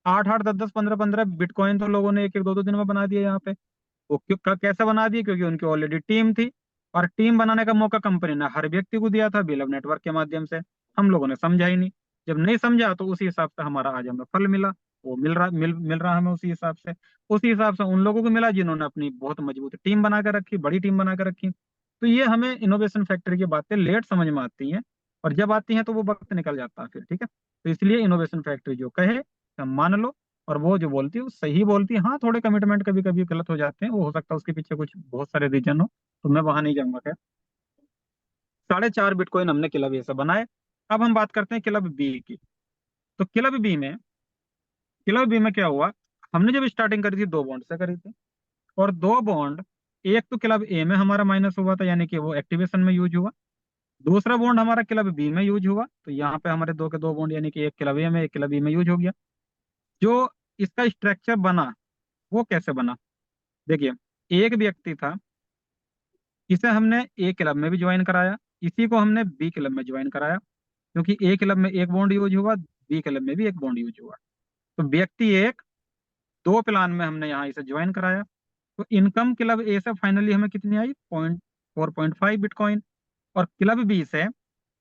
8-8, 10-10, 15-15 बिटकॉइन तो लोगों ने 1-1, 2-2 दिन में बना दिए यहाँ पे। वो कैसे बना दिए? क्योंकि उनकी ऑलरेडी टीम थी और टीम बनाने का मौका कंपनी ने हर व्यक्ति को दिया था बिल ऑफ नेटवर्क के माध्यम से। हम लोगों ने समझा ही नहीं, जब नहीं समझा तो उसी हिसाब से हमारा आज हमें फल मिला, वो मिल रहा हमें उसी हिसाब से उन लोगों को मिला जिन्होंने अपनी बहुत मजबूत टीम बना कर रखी, बड़ी टीम बना कर रखी। तो ये हमें इनोवेशन फैक्ट्री की बातें लेट समझ में आती हैं, और जब आती हैं तो वो वक्त निकल जाता है फिर, ठीक है। तो इसलिए इनोवेशन फैक्ट्री जो कहे हम मान लो, और वो जो बोलती है वो सही बोलती है। हाँ, थोड़े कमिटमेंट कभी कभी गलत हो जाते हैं, वो हो सकता है उसके पीछे कुछ बहुत सारे रीजन हो, तो मैं वहां नहीं जाऊंगा। खैर 4.5 बिटकॉइन हमने क्लब ए से बनाए। अब हम बात करते हैं क्लब बी की। तो क्लब बी में क्या हुआ, हमने जब स्टार्टिंग करी थी 2 बॉन्ड से करी थी, और 2 बॉन्ड, एक तो क्लब ए में हमारा माइनस हुआ था, यानी कि वो एक्टिवेशन में यूज हुआ। दूसरा बॉन्ड हमारा क्लब बी में यूज हुआ, तो यहाँ पे हमारे 2 के 2 बॉन्ड, यानी कि एक क्लब ए में एक क्लब बी में यूज हो गया। जो इसका स्ट्रक्चर बना वो कैसे बना, देखिए, एक व्यक्ति था, इसे हमने ए क्लब में भी ज्वाइन कराया, इसी को हमने बी क्लब में ज्वाइन कराया, क्योंकि ए क्लब में 1 बॉन्ड यूज हुआ, बी क्लब में भी 1 बॉन्ड यूज हुआ। तो व्यक्ति एक, 2 प्लान में हमने यहाँ इसे ज्वाइन कराया। तो इनकम क्लब ए से फाइनली हमें कितनी आई, 4.5 बिटकॉइन। और क्लब बी से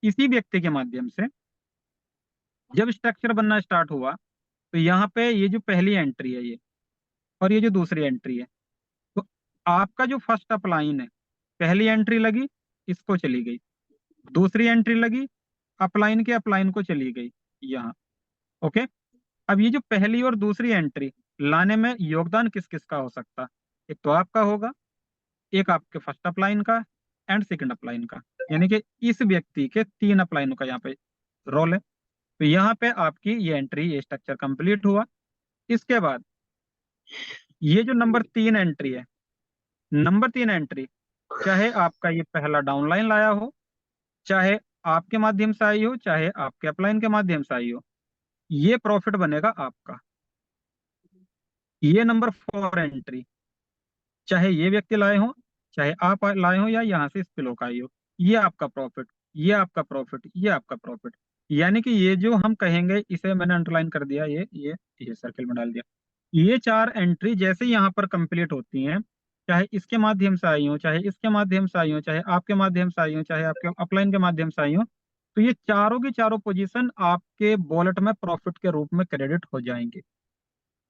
इसी व्यक्ति के माध्यम से जब स्ट्रक्चर बनना स्टार्ट हुआ, तो यहाँ पे ये जो पहली एंट्री है ये, और ये जो दूसरी एंट्री है, तो आपका जो फर्स्ट अपलाइन है, पहली एंट्री लगी, इसको चली गई, दूसरी एंट्री लगी, अपलाइन के अपलाइन को चली गई यहाँ। ओके, अब ये जो पहली और दूसरी एंट्री लाने में योगदान किस किस का हो सकता, एक तो आपका होगा, एक आपके फर्स्ट अपलाइन का, एंड सेकंड अपलाइन का, यानी कि इस व्यक्ति के 3 अपलाइनों का यहाँ पे रोल है। तो यहाँ पे आपकी ये एंट्री, ये स्ट्रक्चर कंप्लीट हुआ। इसके बाद ये जो नंबर 3 एंट्री है, नंबर 3 एंट्री, चाहे आपका ये पहला डाउनलाइन लाया हो, चाहे आपके माध्यम से आई हो, चाहे आपके अपलाइन के माध्यम से आई हो, ये प्रॉफिट बनेगा आपका। ये नंबर 4 एंट्री, चाहे ये व्यक्ति लाए हो, चाहे आप लाए हो, या यहाँ से स्पिल होकर आई हो, ये आपका प्रॉफिट, ये आपका प्रॉफिट, ये आपका प्रॉफिट। यानी कि ये जो हम कहेंगे, इसे मैंने अंडरलाइन कर दिया, ये सर्किल में डाल दिया। ये 4 एंट्री जैसे यहाँ पर कंप्लीट होती हैं, चाहे इसके माध्यम से आई हो, चाहे इसके माध्यम से आई हो, चाहे आपके माध्यम से आई हो, चाहे आपके अपलाइन के माध्यम से आई हो, तो ये चारों की चारों पोजीशन आपके वॉलेट में प्रॉफिट के रूप में क्रेडिट हो जाएंगे।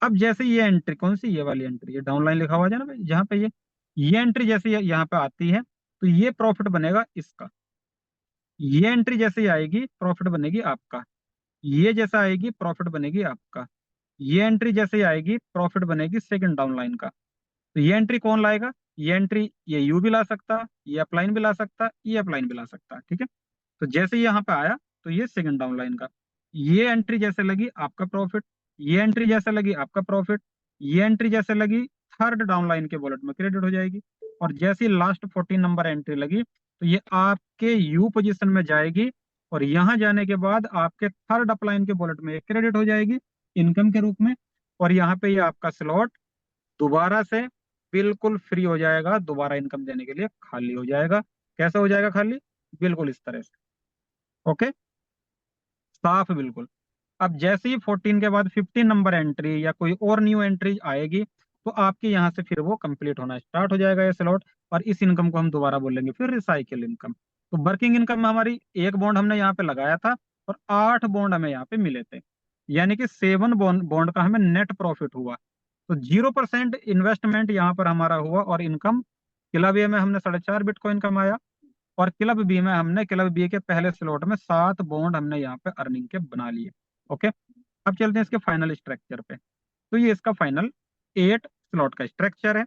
अब जैसे ये एंट्री, कौन सी, ये वाली एंट्री, ये डाउनलाइन लिखा हुआ है ना भाई, जहाँ पे ये एंट्री जैसे यहाँ पे आती है, तो ये प्रॉफिट बनेगा इसका। ये एंट्री जैसे ही आएगी प्रॉफिट बनेगी आपका, ये जैसा आएगी प्रॉफिट बनेगी आपका, ये एंट्री जैसे ही आएगी प्रॉफिट बनेगी सेकंड डाउनलाइन का। तो ये एंट्री कौन लाएगा, ये एंट्री ये यू भी ला सकता, ये अपलाइन भी ला सकता, ये अपलाइन भी ला सकता, ठीक है। तो जैसे ही यहाँ पे आया तो ये सेकंड डाउनलाइन का, ये एंट्री जैसे लगी आपका प्रॉफिट, ये एंट्री जैसे लगी आपका प्रॉफिट, ये एंट्री जैसे लगी थर्ड डाउनलाइन के वॉलेट में क्रेडिट हो जाएगी। और जैसे ही लास्ट 14 नंबर एंट्री लगी, तो ये आपके यू पोजीशन में जाएगी, और यहाँ जाने के बाद आपके थर्ड अपलाइन के वॉलेट में एक क्रेडिट हो जाएगी इनकम के रूप में, और यहाँ पे ये आपका स्लॉट दोबारा से बिल्कुल फ्री हो जाएगा, दोबारा इनकम देने के लिए खाली हो जाएगा। कैसा हो जाएगा खाली? बिल्कुल इस तरह से। ओके, साफ बिल्कुल। अब जैसे ही 14 के बाद 15 नंबर एंट्री या कोई और न्यू एंट्री आएगी, तो आपके यहाँ से फिर वो कंप्लीट होना स्टार्ट हो जाएगा ये स्लॉट, और इस इनकम को हम दोबारा बोलेंगे फिर रिसाइकिल इनकम। तो वर्किंग इनकम में हमारी एक बॉन्ड हमने यहाँ पे लगाया था और 8 बॉन्ड हमें यहाँ पे मिले थे, यानी कि 7 बॉन्ड बॉन्ड का हमें नेट प्रॉफिट हुआ। तो 0% इन्वेस्टमेंट यहाँ पर हमारा हुआ, और इनकम क्लब ए में हमने 4.5 बिटकॉइन कमाया, और क्लब बी में हमने क्लब बी के पहले स्लॉट में 7 बॉन्ड हमने यहाँ पे अर्निंग के बना लिए। ओके, अब चलते हैं इसके फाइनल स्ट्रक्चर पे। तो ये इसका फाइनल 8 स्लॉट का स्ट्रक्चर है।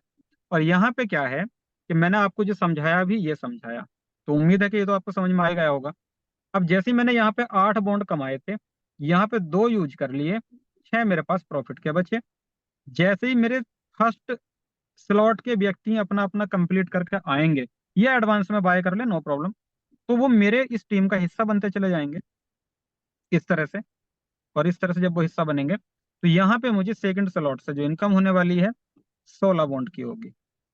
और यहाँ पे क्या है कि मैंने आपको जो समझाया भी ये समझाया, तो उम्मीद है कि ये तो आपको समझ में आ गया होगा। अब जैसे ही मैंने यहाँ पे 8 बॉन्ड कमाए थे, यहाँ पे 2 यूज कर लिए, 6 मेरे पास प्रॉफिट के बचे। जैसे ही मेरे फर्स्ट स्लॉट के व्यक्ति अपना अपना कंप्लीट करके आएंगे, ये एडवांस में बाय कर ले नो प्रॉब्लम, तो वो मेरे इस टीम का हिस्सा बनते चले जाएंगे इस तरह से। और इस तरह से जब वो हिस्सा बनेंगे, तो यहाँ पे मुझे सेकंड स्लॉट से जो इनकम होने वाली है 16 बॉन्ड की होगी।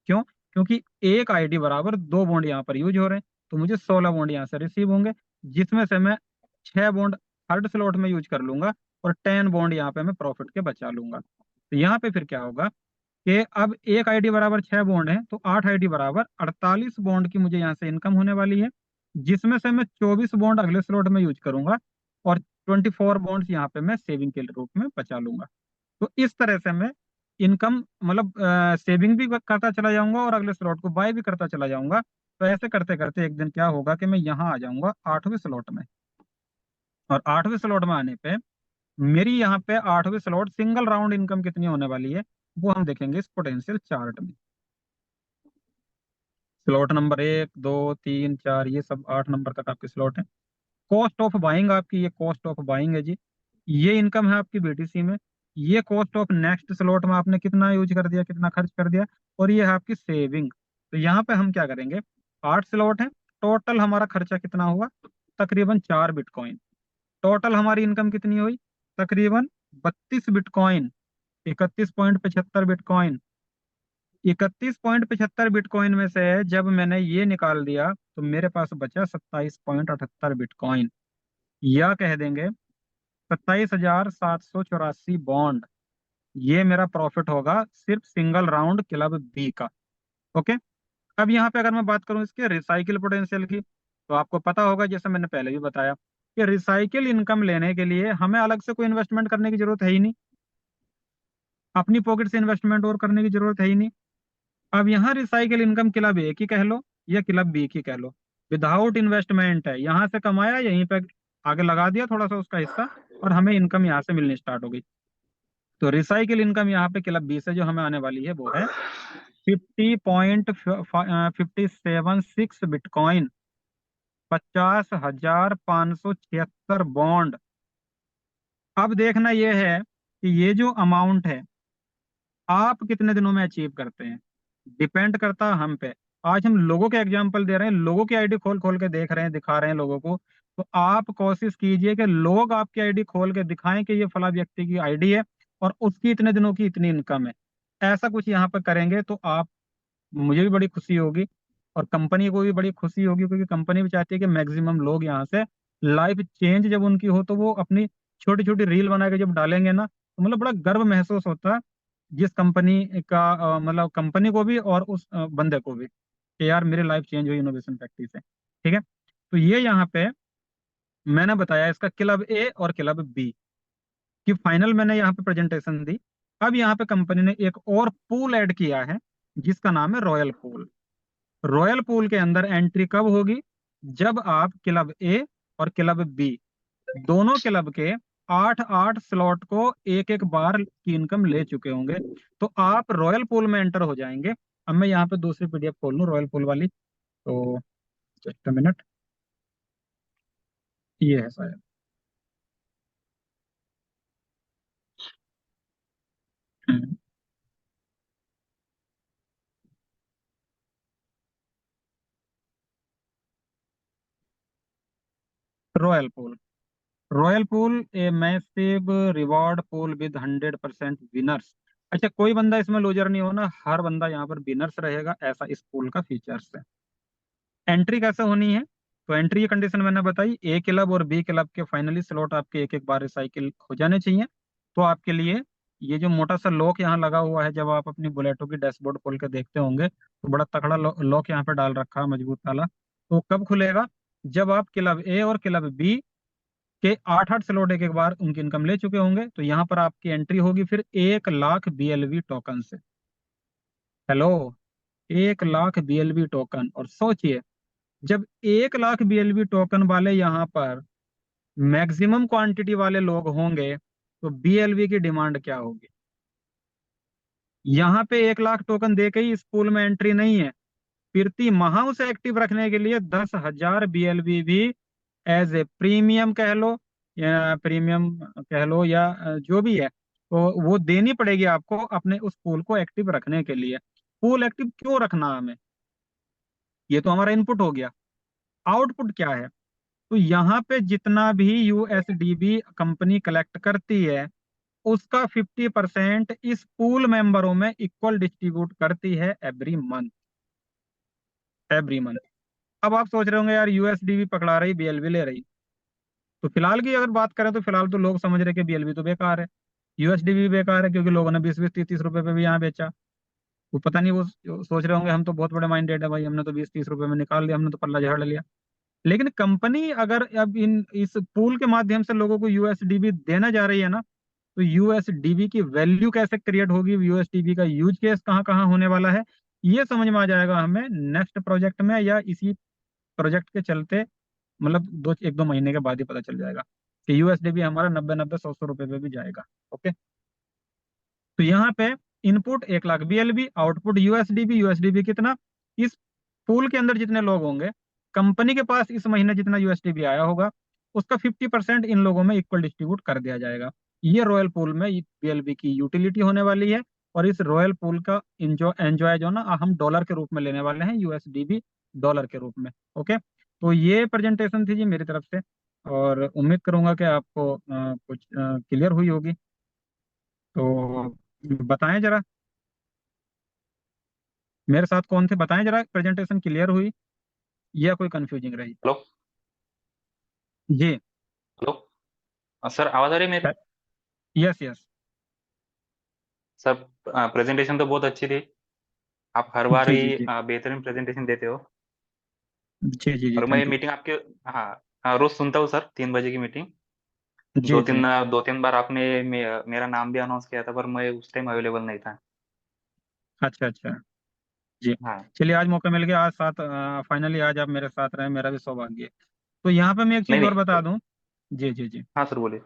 क्यों? क्योंकि एक आईडी बराबर 2 बॉन्ड यहाँ पर यूज हो रहे हैं, तो मुझे 16 बॉन्ड यहाँ से रिसीव होंगे, जिसमें से मैं 6 बॉन्ड थर्ड स्लॉट में यूज कर लूंगा, और 10 बॉन्ड यहाँ पे मैं प्रॉफिट के बचा लूंगा। तो यहाँ पे फिर क्या होगा कि अब एक आईडी बराबर 6 बॉन्ड है, तो 8 आईडी बराबर 48 बॉन्ड की मुझे यहाँ से इनकम होने वाली है, जिसमें से मैं 24 बॉन्ड अगले स्लॉट में यूज करूंगा, और 24 बॉन्ड्स यहाँ पे मैं सेविंग के रूप में बचा लूंगा। तो इस तरह से मैं इनकम मतलब सेविंग भी करता चला जाऊंगा और अगले स्लॉट को बाय भी करता चला जाऊंगा। तो ऐसे करते करते एक दिन क्या होगा कि मैं यहाँ आ जाऊंगा 8वें स्लॉट में, और 8वें स्लॉट में आने पे मेरी यहाँ पे 8वें स्लॉट सिंगल राउंड इनकम कितनी होने वाली है, वो हम देखेंगे इस पोटेंशियल चार्ट में। स्लॉट नंबर 1 2 3 4 ये सब 8 नंबर तक आपके स्लॉट है। कॉस्ट ऑफ बाइंग आपकी, ये कॉस्ट ऑफ बाइंग है जी, ये इनकम है आपकी बीटीसी में। ये कॉस्ट ऑफ नेक्स्ट स्लॉट में आपने कितना यूज कर दिया, कितना खर्च कर दिया, और ये है आपकी सेविंग। तो यहाँ पे हम क्या करेंगे, 8 स्लॉट है, टोटल हमारा खर्चा कितना हुआ, तकरीबन 4 बिटकॉइन। टोटल हमारी इनकम कितनी हुई, तकरीबन 32 बिटकॉइन, 31.75 बिटकॉइन। 31.75 बिटकॉइन में से जब मैंने ये निकाल दिया, तो मेरे पास बचा 27.78 बिटकॉइन, या कह देंगे 27,784 बॉन्ड। ये मेरा प्रॉफिट होगा सिर्फ सिंगल राउंड क्लब बी का। ओके, अब यहाँ पे अगर मैं बात करूँ इसके रिसाइकिल पोटेंशियल की, तो आपको पता होगा जैसे मैंने पहले भी बताया कि रिसाइकिल इनकम लेने के लिए हमें अलग से कोई इन्वेस्टमेंट करने की जरूरत है ही नहीं, अपनी पॉकेट से इन्वेस्टमेंट और करने की जरूरत है ही नहीं। अब यहाँ रिसाइकिल इनकम क्लब ए की कह लो या क्लब बी की कह लो, विदाउट इन्वेस्टमेंट है, यहाँ से कमाया यहीं पे आगे लगा दिया थोड़ा सा उसका हिस्सा, और हमें इनकम यहाँ से मिलनी स्टार्ट हो गई। तो रिसाइकिल इनकम यहाँ पे क्लब बी से जो हमें आने वाली है वो है 50.576 बिटकॉइन, 50,576 बॉन्ड। अब देखना यह है कि ये जो अमाउंट है आप कितने दिनों में अचीव करते हैं, डिपेंड करता है हम पे। आज हम लोगों के एग्जांपल दे रहे हैं, लोगों की आईडी खोल खोल के देख रहे हैं, दिखा रहे हैं लोगों को। तो आप कोशिश कीजिए कि लोग आपकी आईडी खोल के दिखाएं कि ये फला व्यक्ति की आईडी है और उसकी इतने दिनों की इतनी इनकम है। ऐसा कुछ यहाँ पर करेंगे तो आप, मुझे भी बड़ी खुशी होगी और कंपनी को भी बड़ी खुशी होगी, क्योंकि कंपनी भी चाहती है कि मैक्सिमम लोग यहाँ से लाइफ चेंज जब उनकी हो, तो वो अपनी छोटी छोटी रील बना के जब डालेंगे ना, तो मतलब बड़ा गर्व महसूस होता है जिस कंपनी का मतलब कंपनी को भी और उस बंदे को भी, कि यार मेरी लाइफ चेंज हुई इनोवेशन प्रैक्टिस से। ठीक है, तो ये यहाँ पे मैंने बताया इसका क्लब ए और क्लब बी की फाइनल मैंने यहाँ पे प्रेजेंटेशन दी। अब यहाँ पे कंपनी ने एक और पूल ऐड किया है जिसका नाम है रॉयल पूल। रॉयल पूल के अंदर एंट्री कब होगी, जब आप क्लब ए और क्लब बी दोनों क्लब के 8 8 स्लॉट को एक एक बार की इनकम ले चुके होंगे, तो आप रॉयल पूल में एंटर हो जाएंगे। अब मैं यहाँ पे दूसरी पीडीएफ खोल लूँ रॉयल पूल वाली, तो जस्ट अ मिनट, ये है शायद। Hmm, royal pool a massive reward pool with 100% winners. अच्छा, कोई बंदा इसमें लूजर नहीं होना, हर बंदा यहाँ पर विनर्स रहेगा, ऐसा इस पूल का फीचर्स है। एंट्री कैसे होनी है? तो एंट्री की कंडीशन मैंने बताई, ए क्लब और बी क्लब के फाइनली स्लॉट आपके एक एक बार रिसाइकिल हो जाने चाहिए। तो आपके लिए ये जो मोटा सा लॉक यहाँ लगा हुआ है, जब आप अपनी बुलेटो की डैशबोर्ड खोल के देखते होंगे तो बड़ा तगड़ा लॉक यहाँ पे डाल रखा है, मजबूत वाला। तो कब खुलेगा? जब आप क्लब ए और क्लब बी के 8-8 स्लॉट एक एक बार उनकी इनकम ले चुके होंगे, तो यहाँ पर आपकी एंट्री होगी फिर 1 लाख BLV टोकन से। Hello, 1 lakh BLV token. और सोचिए, जब 1 लाख BLV टोकन वाले यहाँ पर मैक्सिमम क्वांटिटी वाले लोग होंगे तो BLV की डिमांड क्या होगी? यहाँ पे 1 लाख टोकन दे के ही इस पूल में एंट्री नहीं है, प्रति माह उसे एक्टिव रखने के लिए 10,000 BLV भी एज ए प्रीमियम कह लो, या प्रीमियम कह लो, या जो भी है, तो वो देनी पड़ेगी आपको अपने उस पूल को एक्टिव रखने के लिए। पूल एक्टिव क्यों रखना हमें? ये तो हमारा इनपुट हो गया। आउटपुट क्या है? तो यहाँ पे जितना भी USDB कंपनी कलेक्ट करती है उसका 50% इस पूल मेंबरों में इक्वल डिस्ट्रीब्यूट करती है एवरी मंथ। Every month. अब आप सोच रहे होंगे यार USDB पकड़ा रही, BLV ले रही। तो फिलहाल की अगर बात करें तो फिलहाल तो लोग समझ रहे कि BLV तो बेकार है, USDB भी बेकार है, क्योंकि लोगों ने 20-20 30-30 रुपए पे भी यहाँ बेचा। वो पता नहीं, वो सोच रहे होंगे हम तो बहुत बड़े माइंडेड है भाई, हमने तो 20-30 रुपए में निकाल लिया, हमने तो पल्ला झाड़ लिया। लेकिन कंपनी अगर अब इन इस पूल के माध्यम से लोगों को USDB देना जा रही है ना, तो USDB की वैल्यू कैसे क्रिएट होगी, USDB का यूज केस कहाँ कहाँ होने वाला है, ये समझ में आ जाएगा हमें नेक्स्ट प्रोजेक्ट में, या इसी प्रोजेक्ट के चलते, मतलब 1-2 महीने के बाद ही पता चल जाएगा कि USDB हमारा 90-90 100-100 रुपए पे भी जाएगा। ओके, तो यहाँ पे input 1 lakh BLV, output USDB कितना? इस पूल के अंदर जितने लोग होंगे, कंपनी के पास इस महीने जितना USDB आया होगा उसका 50% इन लोगों में इक्वल डिस्ट्रीब्यूट कर दिया जाएगा। ये रॉयल पूल में BLV की यूटिलिटी होने वाली है। और इस रॉयल पूल का एंजॉय जो ना हम डॉलर के रूप में लेने वाले हैं, USDB डॉलर के रूप में। ओके, तो ये प्रेजेंटेशन थी जी मेरी तरफ से, और उम्मीद करूंगा कि आपको कुछ क्लियर हुई होगी। तो बताएं जरा, मेरे साथ कौन थे, बताएं जरा, प्रेजेंटेशन क्लियर हुई या कोई कंफ्यूजिंग रही? हेलो। जी। हेलो। सर आवाज आ रही है मेरी? Yes yes. सर प्रेजेंटेशन तो बहुत अच्छी थी। आप हर बार जी जी ही जी बेहतरीन प्रेजेंटेशन देते हो। जी जी जी, और मैं थैंक यू। मीटिंग आपके, हाँ रोज सुनता हूँ सर, 3 बजे की मीटिंग। जी जी। दो तीन बार आपने मेरा नाम भी अनाउंस किया था, पर मैं उस टाइम अवेलेबल नहीं था। अच्छा अच्छा। जी। हाँ। चलिए, आज मौका मिल गया, आज साथ फाइनली आज आप मेरे साथ रहे, मेरा भी सौभाग्य है। तो यहाँ पे मैं एक नहीं चीज और बता नहीं। दूं। जी जी जी। हाँ सर बोलिए।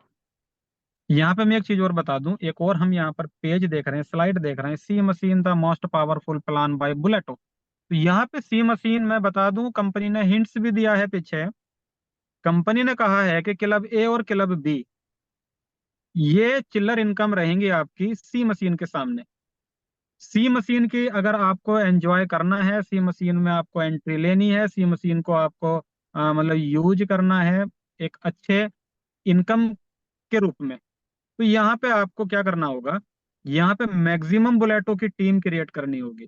यहाँ पे मैं एक चीज और बता दूं, एक और हम यहाँ पर पेज देख रहे हैं, स्लाइड देख रहे हैं, सी machine the most powerful plan by बुलेटो। तो यहाँ पे सी मशीन मैं बता दूं, कंपनी ने हिंट्स भी दिया है पीछे। कंपनी ने कहा है कि क्लब ए और क्लब बी, ये चिल्लर इनकम रहेंगी आपकी सी मशीन के सामने। सी मशीन की अगर आपको एंजॉय करना है, सी मशीन में आपको एंट्री लेनी है, सी मशीन को आपको मतलब यूज करना है एक अच्छे इनकम के रूप में, तो यहाँ पे आपको क्या करना होगा? यहाँ पे मैक्सिमम बुलेटो की टीम क्रिएट करनी होगी।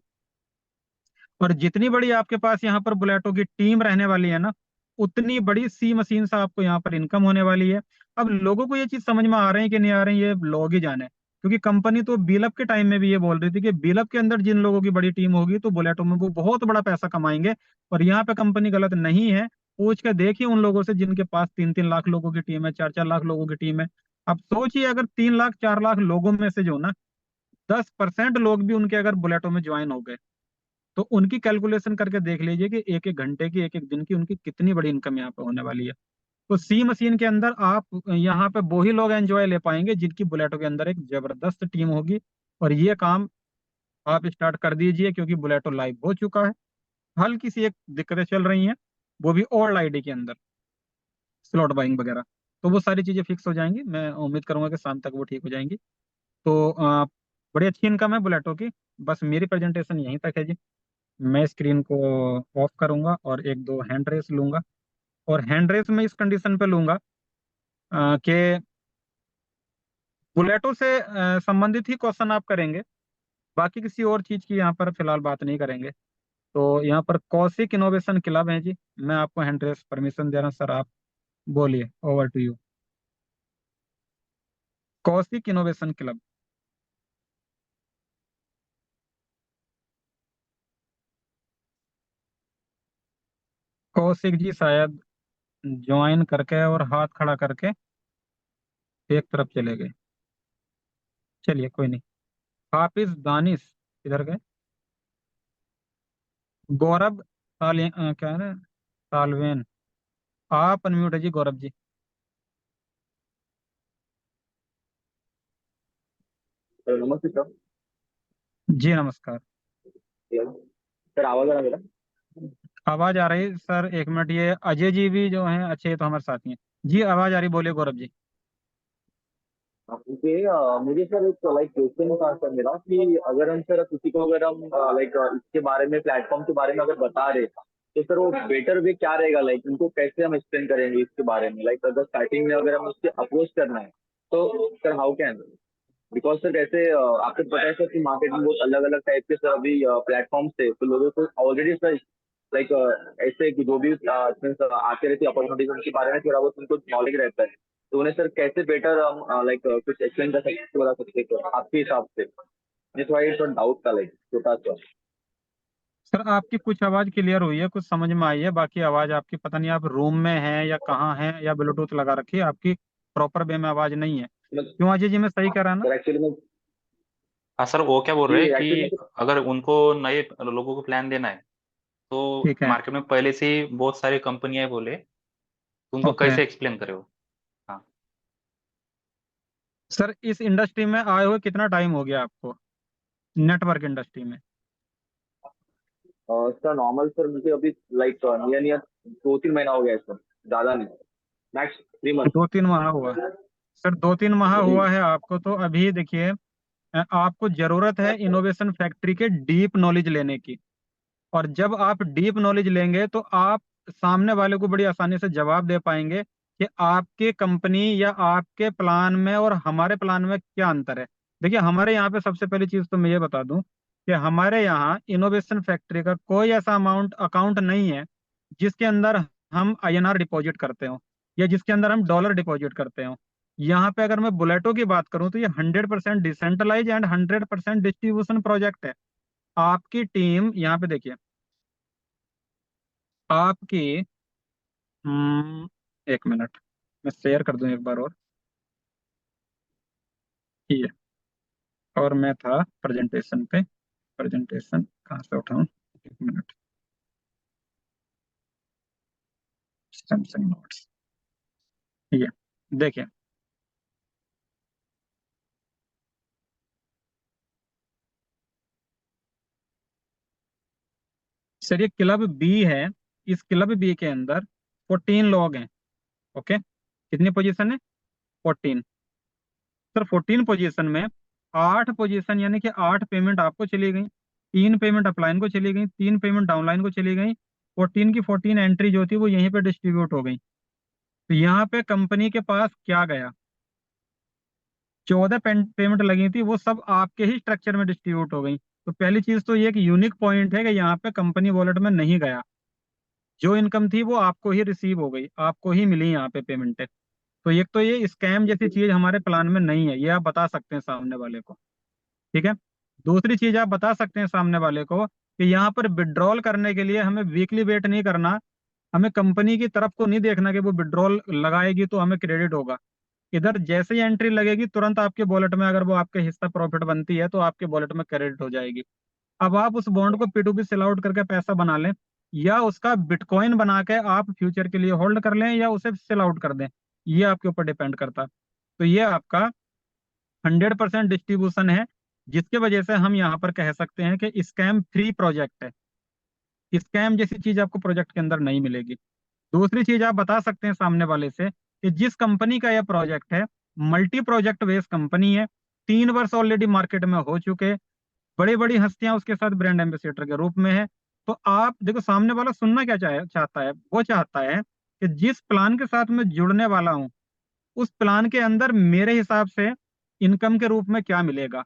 और जितनी बड़ी आपके पास यहाँ पर बुलेटो की टीम रहने वाली है ना, उतनी बड़ी सी मशीन से आपको यहाँ पर इनकम होने वाली है। अब लोगों को ये चीज समझ में आ रही है कि नहीं आ रही, ये लोग ही जाने। क्योंकि कंपनी तो बीलअप के टाइम में भी ये बोल रही थी कि बीलअप के अंदर जिन लोगों की बड़ी टीम होगी तो बुलेटो में वो बहुत बड़ा पैसा कमाएंगे। और यहाँ पे कंपनी गलत नहीं है। पूछ के देखिए उन लोगों से जिनके पास 3-3 लाख लोगों की टीम है, 4-4 लाख लोगों की टीम है। अब सोचिए, अगर 3 लाख 4 लाख लोगों में से जो ना 10% लोग भी उनके अगर बुलेटो में ज्वाइन हो गए, तो उनकी कैलकुलेशन करके देख लीजिए कि एक एक घंटे की, एक एक दिन की उनकी कितनी बड़ी इनकम यहाँ पे होने वाली है। तो सी मशीन के अंदर आप यहाँ पे वो ही लोग एंजॉय ले पाएंगे जिनकी बुलेटो के अंदर एक जबरदस्त टीम होगी। और ये काम आप स्टार्ट कर दीजिए, क्योंकि बुलेटो लाइव हो चुका है। हल्की सी एक दिक्कतें चल रही हैं, वो भी ओल्ड आईडी के अंदर, स्लॉट बाइंग वगैरह। तो वो सारी चीजें फिक्स हो जाएंगी, मैं उम्मीद करूंगा कि शाम तक वो ठीक हो जाएंगी। तो बड़ी अच्छी इनकम है बुलेटो की। बस मेरी प्रेजेंटेशन यहीं तक है जी। मैं स्क्रीन को ऑफ करूंगा और 1-2 हैंड रेस लूंगा। और हैंड रेस में इस कंडीशन पे लूंगा कि बुलेटो से संबंधित ही क्वेश्चन आप करेंगे, बाकी किसी और चीज की यहाँ पर फिलहाल बात नहीं करेंगे। तो यहाँ पर कौशिक इनोवेशन क्लब है जी, मैं आपको हैंड रेस परमिशन दे रहा हूँ सर, आप बोलिए, over to you. Kaushik innovation club. Kaushik ji शायद ज्वाइन करके और हाथ खड़ा करके एक तरफ चले गए। चलिए कोई नहीं। हाफिज दानिश इधर गए। गौरव क्या है ना, सालवेन, आप अनम्यूट है जी गौरव जी। नमस्ते सर। जी नमस्कार। सर आवाज आ रहा है मेरा? आवाज आ रही सर, एक मिनट, ये अजय जी भी जो हैं अच्छे, ये तो हमारे साथी हैं जी, आवाज आ रही, बोलिए गौरव जी। ओके। मुझे सर एक लाइक क्वेश्चन था सर मेरा कि अगर हम सर किसी को अगर हम लाइक इसके बारे में प्लेटफॉर्म के बारे में अगर बता रहे तो सर वो बेटर वे क्या रहेगा, लाइक उनको कैसे हम एक्सप्लेन करेंगे इसके बारे में, लाइक अगर स्टार्टिंग में अगर हम उससे अप्रोच करना है तो sir how can, because sir जैसे आपको पता है सर कि मार्केट में बहुत अलग अलग टाइप के सर अभी प्लेटफॉर्म्स थे, तो लोगों को ऑलरेडी सर लाइक ऐसे कि जो भी आते रहती अपॉर्चुनिटीज उनके बारे में थोड़ा बहुत उनको नॉलेज रहता है, तो उन्हें सर कैसे बेटर हम लाइक कुछ एक्सप्लेन कर सकते बता सकते हैं तो आपके हिसाब से, ये थोड़ा डाउट था लाइक छोटा सा। सर आपकी कुछ आवाज क्लियर हुई है, कुछ समझ में आई है, बाकी आवाज आपकी पता नहीं आप रूम में हैं या कहाँ हैं या ब्लूटूथ लगा रखी है, आपकी प्रॉपर वे में आवाज नहीं है। क्यों अजय जी, मैं सही कह रहा ना? सर एक्चुअली में हाँ सर, वो क्या बोल जी रहे हैं एक्चुअली कि में अगर उनको नए लोगों को प्लान देना है तो ठीक है। मार्केट में पहले से ही बहुत सारी कंपनियां बोले, तो उनको ओके कैसे एक्सप्लेन करे वो। हाँ सर, इस इंडस्ट्री में आए हुए कितना टाइम हो गया आपको, नेटवर्क इंडस्ट्री में? सर नॉर्मल सर मुझे अभी लाइक नियर नियर 2-3 महीना हो गया है सर, ज्यादा नहीं, मैक्स 3 मंथ। 2-3 माह हुआ? सर 2-3 माह जी हुआ है आपको, तो अभी देखिए आपको जरूरत है इनोवेशन फैक्ट्री के डीप नॉलेज लेने की। और जब आप डीप नॉलेज लेंगे तो आप सामने वाले को बड़ी आसानी से जवाब दे पाएंगे कि आपके कंपनी या आपके प्लान में और हमारे प्लान में क्या अंतर है। देखिए हमारे यहाँ पे सबसे पहली चीज तो मैं ये बता दूं कि हमारे यहाँ इनोवेशन फैक्ट्री का कोई ऐसा अमाउंट अकाउंट नहीं है जिसके अंदर हम INR डिपॉजिट करते हो या जिसके अंदर हम डॉलर डिपॉजिट करते हो। यहाँ पे अगर मैं बुलेटो की बात करूं तो ये 100% डिसेंट्रलाइज एंड 100% डिस्ट्रीब्यूशन प्रोजेक्ट है। आपकी टीम यहाँ पे देखिए, आपकी एक मिनट, मैं शेयर कर दूं एक बार और। ठीक है, और मैं था प्रेजेंटेशन पे, प्रेजेंटेशन कहाँ से उठाऊं, एक मिनट, सैमसंग नोट्स, ये देखिए सर, ये क्लब बी है। इस क्लब बी के अंदर 14 लोग हैं। ओके, कितनी पोजीशन है? 14। सर 14 पोजीशन में 8 पोजीशन यानी कि 8 पेमेंट आपको चली गई, 3 पेमेंट अपलाइन को चली गई, 3 पेमेंट डाउनलाइन को चली गई। 14 की 14 एंट्री जो थी वो यहीं पे डिस्ट्रीब्यूट हो गई। तो यहाँ पे कंपनी के पास क्या गया, 14 पेमेंट लगी थी, वो सब आपके ही स्ट्रक्चर में डिस्ट्रीब्यूट हो गई। तो पहली चीज तो ये कि यूनिक पॉइंट है कि यहाँ पे कंपनी वॉलेट में नहीं गया, जो इनकम थी वो आपको ही रिसीव हो गई, आपको ही मिली यहाँ पे पेमेंट। तो एक तो ये स्कैम जैसी चीज हमारे प्लान में नहीं है, ये आप बता सकते हैं सामने वाले को। ठीक है। दूसरी चीज आप बता सकते हैं सामने वाले को कि यहाँ पर विड्रॉल करने के लिए हमें वीकली वेट नहीं करना, हमें कंपनी की तरफ को नहीं देखना कि वो विड्रॉल लगाएगी तो हमें क्रेडिट होगा। इधर जैसे ही एंट्री लगेगी तुरंत आपके वॉलेट में, अगर वो आपके हिस्सा प्रॉफिट बनती है तो आपके वॉलेट में क्रेडिट हो जाएगी। अब आप उस बॉन्ड को P2P सेल आउट करके पैसा बना लें, या उसका बिटकॉइन बना के आप फ्यूचर के लिए होल्ड कर लें, या उसे सेल आउट कर दें, ये आपके ऊपर डिपेंड करता है। तो ये आपका 100% डिस्ट्रीब्यूशन है, जिसके वजह से हम यहाँ पर कह सकते हैं कि स्कैम फ्री प्रोजेक्ट है। स्कैम जैसी चीज आपको प्रोजेक्ट के अंदर नहीं मिलेगी। दूसरी चीज आप बता सकते हैं सामने वाले से कि जिस कंपनी का यह प्रोजेक्ट है, मल्टी प्रोजेक्ट बेस्ड कंपनी है, 3 वर्ष ऑलरेडी मार्केट में हो चुके, बड़ी बड़ी हस्तियां उसके साथ ब्रांड एम्बेसडर के रूप में है। तो आप देखो सामने वाला सुनना क्या चाहता है, वो चाहता है कि जिस प्लान के साथ मैं जुड़ने वाला हूँ उस प्लान के अंदर मेरे हिसाब से इनकम के रूप में क्या मिलेगा,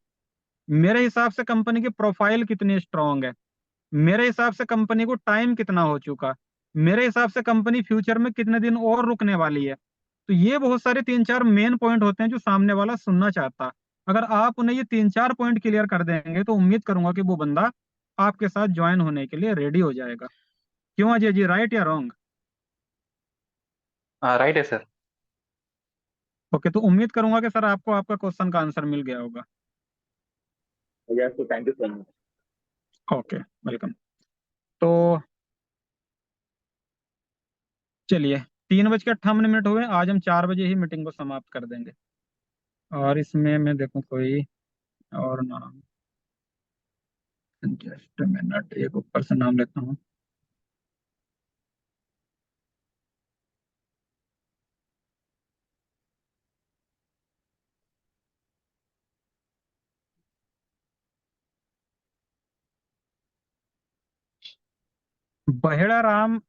मेरे हिसाब से कंपनी की प्रोफाइल कितनी स्ट्रांग है, मेरे हिसाब से कंपनी को टाइम कितना हो चुका, मेरे हिसाब से कंपनी फ्यूचर में कितने दिन और रुकने वाली है। तो ये बहुत सारे 3-4 मेन पॉइंट होते हैं जो सामने वाला सुनना चाहता। अगर आप उन्हें ये 3-4 पॉइंट क्लियर कर देंगे तो उम्मीद करूंगा कि वो बंदा आपके साथ ज्वाइन होने के लिए रेडी हो जाएगा। क्यों अजय जी, राइट या रॉन्ग? राइट है सर। ओके, तो उम्मीद करूंगा कि सर आपको आपका क्वेश्चन का आंसर मिल गया होगा। यस, तो thank you so much. Okay, welcome. तो चलिए, 3:58 हुए, आज हम 4 बजे ही मीटिंग को समाप्त कर देंगे। और इसमें मैं देखूं कोई और नाम, जस्ट मिनट, एक ऊपर से नाम लेता हूँ। बहेड़ा राम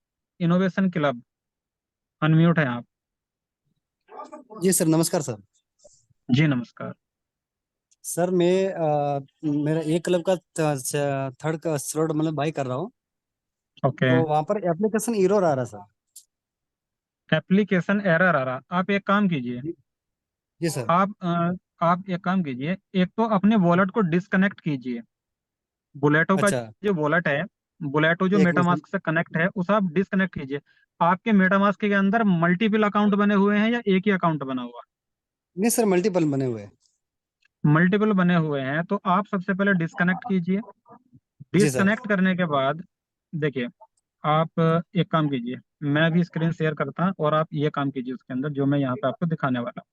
इनोवेशन क्लब, अनम्यूट है आप? जी सर, नमस्कार सर। जी नमस्कार। सर मैं मेरा एक क्लब का थर्ड का स्लॉट मतलब बाई कर रहा हूँ। ओके, तो वहां पर एप्लीकेशन एरर आ रहा है सर। एप्लीकेशन एरर आ रहा, आप एक काम कीजिए, जी जी सर। आप एक काम कीजिए, एक तो अपने वॉलेट को डिस्कनेक्ट कीजिए। बुलेटो का अच्छा, जो वॉलेट है, बुलेटो जो एक मिनट सर। मेटामास्क से कनेक्ट है, उसे आप डिस्कनेक्ट कीजिए। आपके मेटामास्क के अंदर मल्टीपल अकाउंट बने हुए हैं या एक ही अकाउंट बना हुआ? नहीं सर, मल्टीपल बने हुए हैं। मल्टीपल बने हुए हैं तो आप सबसे पहले डिस्कनेक्ट कीजिए। जी सर। डिस्कनेक्ट करने के बाद देखिए, आप एक काम कीजिए, मैं भी स्क्रीन शेयर करता हूं और आप ये काम कीजिए उसके अंदर जो मैं यहाँ पे आपको दिखाने वाला हूँ।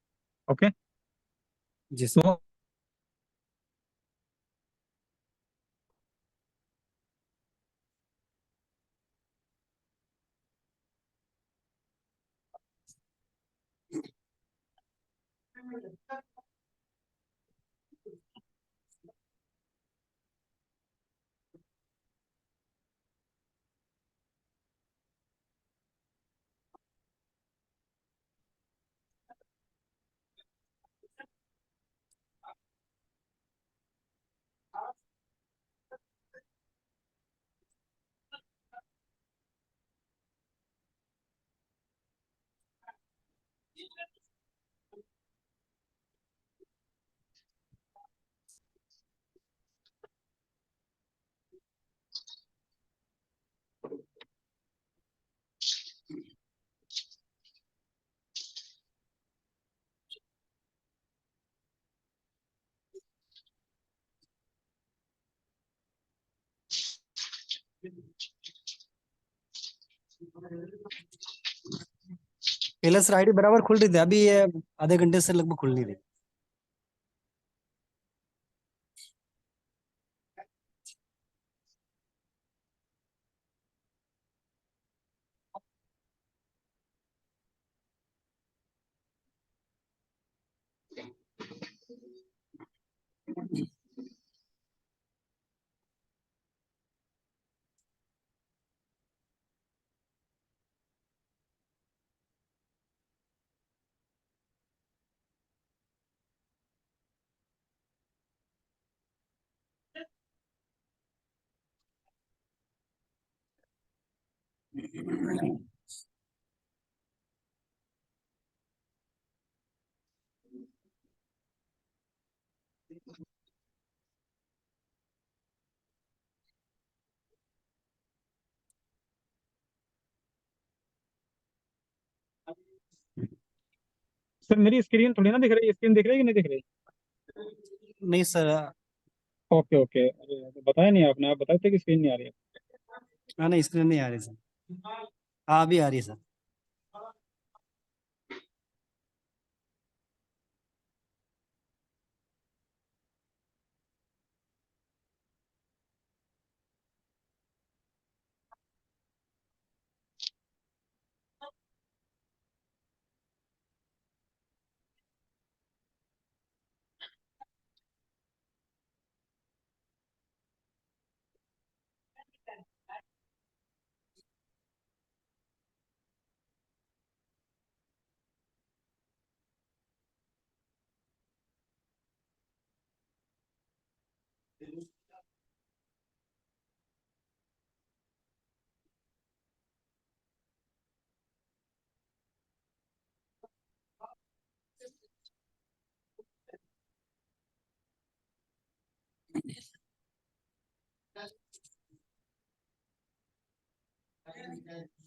ओके, जी सर। तो पहले सर आईडी बराबर खुल रही थी, अभी ये आधे घंटे से लगभग खुल नहीं रही। सर मेरी स्क्रीन थोड़ी ना दिख रही, स्क्रीन दिख रही है कि नहीं दिख रही? नहीं सर। ओके ओके, अरे तो बताया नहीं आपने, आप बताते कि स्क्रीन नहीं आ रही है। हाँ, नहीं स्क्रीन नहीं आ रही सर। हाँ, अभी आ रही है सर।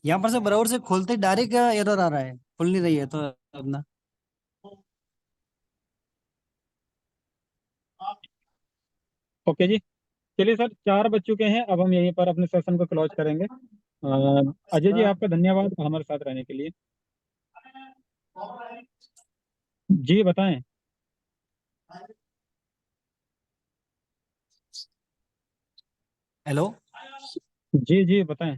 यहाँ पर से ब्राउज़र से खोलते डायरेक्ट एरर आ रहा है, खुल नहीं रही है तो अपना। ओके जी, चलिए सर 4 बज चुके हैं, अब हम यहीं पर अपने सेशन को क्लोज करेंगे। अजय जी आपका धन्यवाद हमारे साथ रहने के लिए। जी बताएं। हेलो जी जी बताएं।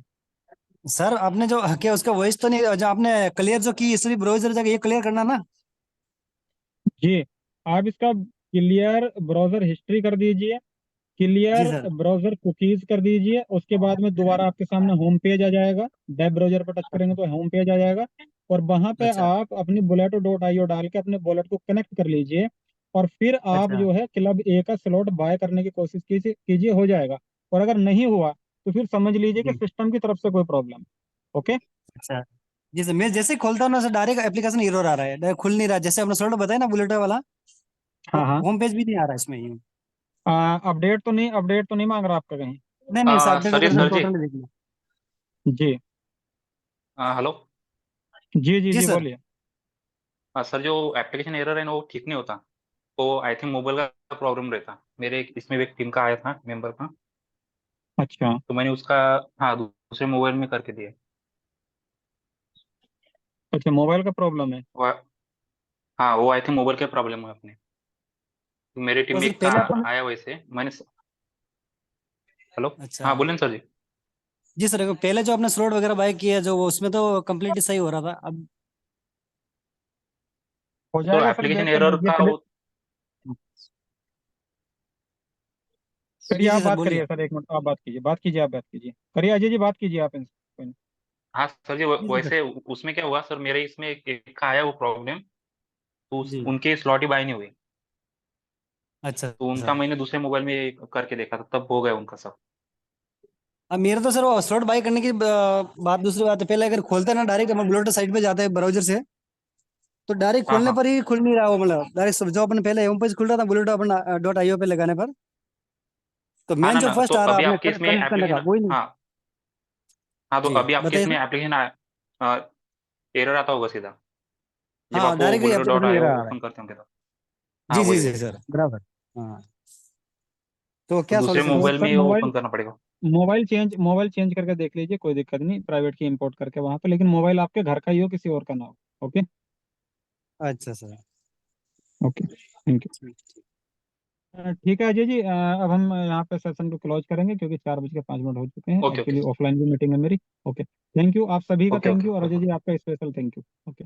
सर, आपने जो क्या उसका वॉइस तो नहीं, जो आपने क्लियर जो की इसलिए ब्राउज़र जाके ये क्लियर करना ना। जी आप इसका क्लियर ब्राउजर हिस्ट्री कर दीजिए, जी क्लियर सर। ब्राउजर कुकीज कर दीजिए। उसके बाद में दोबारा आपके सामने होम पेज आ जाएगा, वेब ब्राउजर पर टच करेंगे तो होम पेज आ जाएगा, और वहां पे अच्छा आप अपनी बुलेटो डॉट आईओ डाल के अपने वॉलेट को कनेक्ट कर लीजिए, और फिर आप अच्छा जो है क्लब ए का स्लॉट बाय करने की कोशिश कीजिए कीजिए, हो जाएगा। और अगर नहीं हुआ तो फिर समझ लीजिए कि जी। सिस्टम की तरफ से कोई प्रॉब्लम। ओके। अच्छा जी सर, मैं जैसे ही खोलता हूँ ना सर, डायरेक्ट एप्लीकेशन एरर आ रहा है, डायरेक्ट खुल नहीं रहा, जैसे आपने सॉल्ट बताया ना बुलेट वाला, हाँ हाँ। होम पेज भी नहीं आ रहा है इसमें ये। अपडेट तो नहीं मांग रहा आपका कहीं? नहीं नहीं सर, अपडेट वगैरह सब सर जी। टोटल देख लिया। जी हेलो। जी जी जी जी सर। बोलिए। सर जो एप्लीकेशन एरर है ना वो ठीक नहीं होता, तो आई थिंक मोबाइल का प्रॉब्लम रहता। मेरे इसमें भी एक टीम का आया था मेंबर का, अच्छा तो मैंने उसका हाँ दूसरे मोबाइल में करके दिया। अच्छा, मोबाइल का प्रॉब्लम है। वो हाँ वो आई थिंक मोबाइल के प्रॉब्लम है अपने। तो मेरी टीम तो में सर एक था पहले अपन। आया वैसे मैंने। हेलो। अच्छा हाँ बोलें सर जी। जी सर, पहले जो आपने स्लॉट वगैरह बाय किया जो वो उसमें तो कंप्लीटली सही हो रहा था अब। हो तो जाएगा सर, एप्लीकेशन वेट कर एरर लीजिए का पहले। वो। करिए, जी जी आप सर बात बोलिए। करिए सर, एक मिनट आप बात कीजिए, बात कीजिए, आप बात कीजिए, करिए अजय जी, बात कीजिए आप इनसे कोई नहीं। हाँ सर जी जी जी सर। वैसे उसमें क्या हुआ सर, मेरे इसमें एक का आया वो प्रॉब्लम, तो जी। उनके स्लॉट ही बाय नहीं हुई। अच्छा तो उनका सर। मैंने दूसरे मोबाइल में करके देखा था, तब हो गया उनका सब। अब मेरा तो सर वो स्लॉट बाय करने की बात दूसरी बात है, पहले अगर खोलते हैं ना डायरेक्ट हम ब्लोटर साइट पे जाते हैं ब्राउजर से, तो डायरेक्ट हाँ खोलने हाँ। पर ही खुल नहीं रहा वो, मतलब डायरेक्ट जो अपन पहले होम पेज खुल रहा था बुलेट अपन डॉट आईओ पे लगाने पर, तो हाँ मेन ना जो ना, तो फर्स्ट आ रहा अभी आपने आपके इसमें कनेक्ट करने का एप्लीकेशन। वही नहीं। हाँ हाँ, तो जी अभी आपके बताइए इसमें सर। एप्लीकेशन एरर आता होगा सीधा, जब हाँ आप वो direct bullet dot application IO error आ रहा है। ओपन करते होंगे तो। हाँ जी जी वही जी वही। सर बराबर। हाँ तो तो क्या दूसरे सॉल्यूशन है? तो मोबाइल सर में ओपन करना पड़ेगा। मोबाइल चेंज करके देख लीजिए, कोई दिक्कत नहीं, प्राइवेट की इंपोर्ट करके वहां पे, लेकिन मोबाइल आपके घर का ही हो, किसी और का ना हो। ओके। अच्छा सर। Okay, thank you. ठीक। ठीक है अजय जी, अब हम यहाँ पे सेशन को क्लोज करेंगे क्योंकि 4:05 हो चुके हैं, ओके ओके एक्चुअली ऑफलाइन भी मीटिंग है मेरी। ओके, थैंक यू आप सभी का, ओके थैंक ओके यू, और ओके। अजय जी आपका स्पेशल थैंक यू। ओके।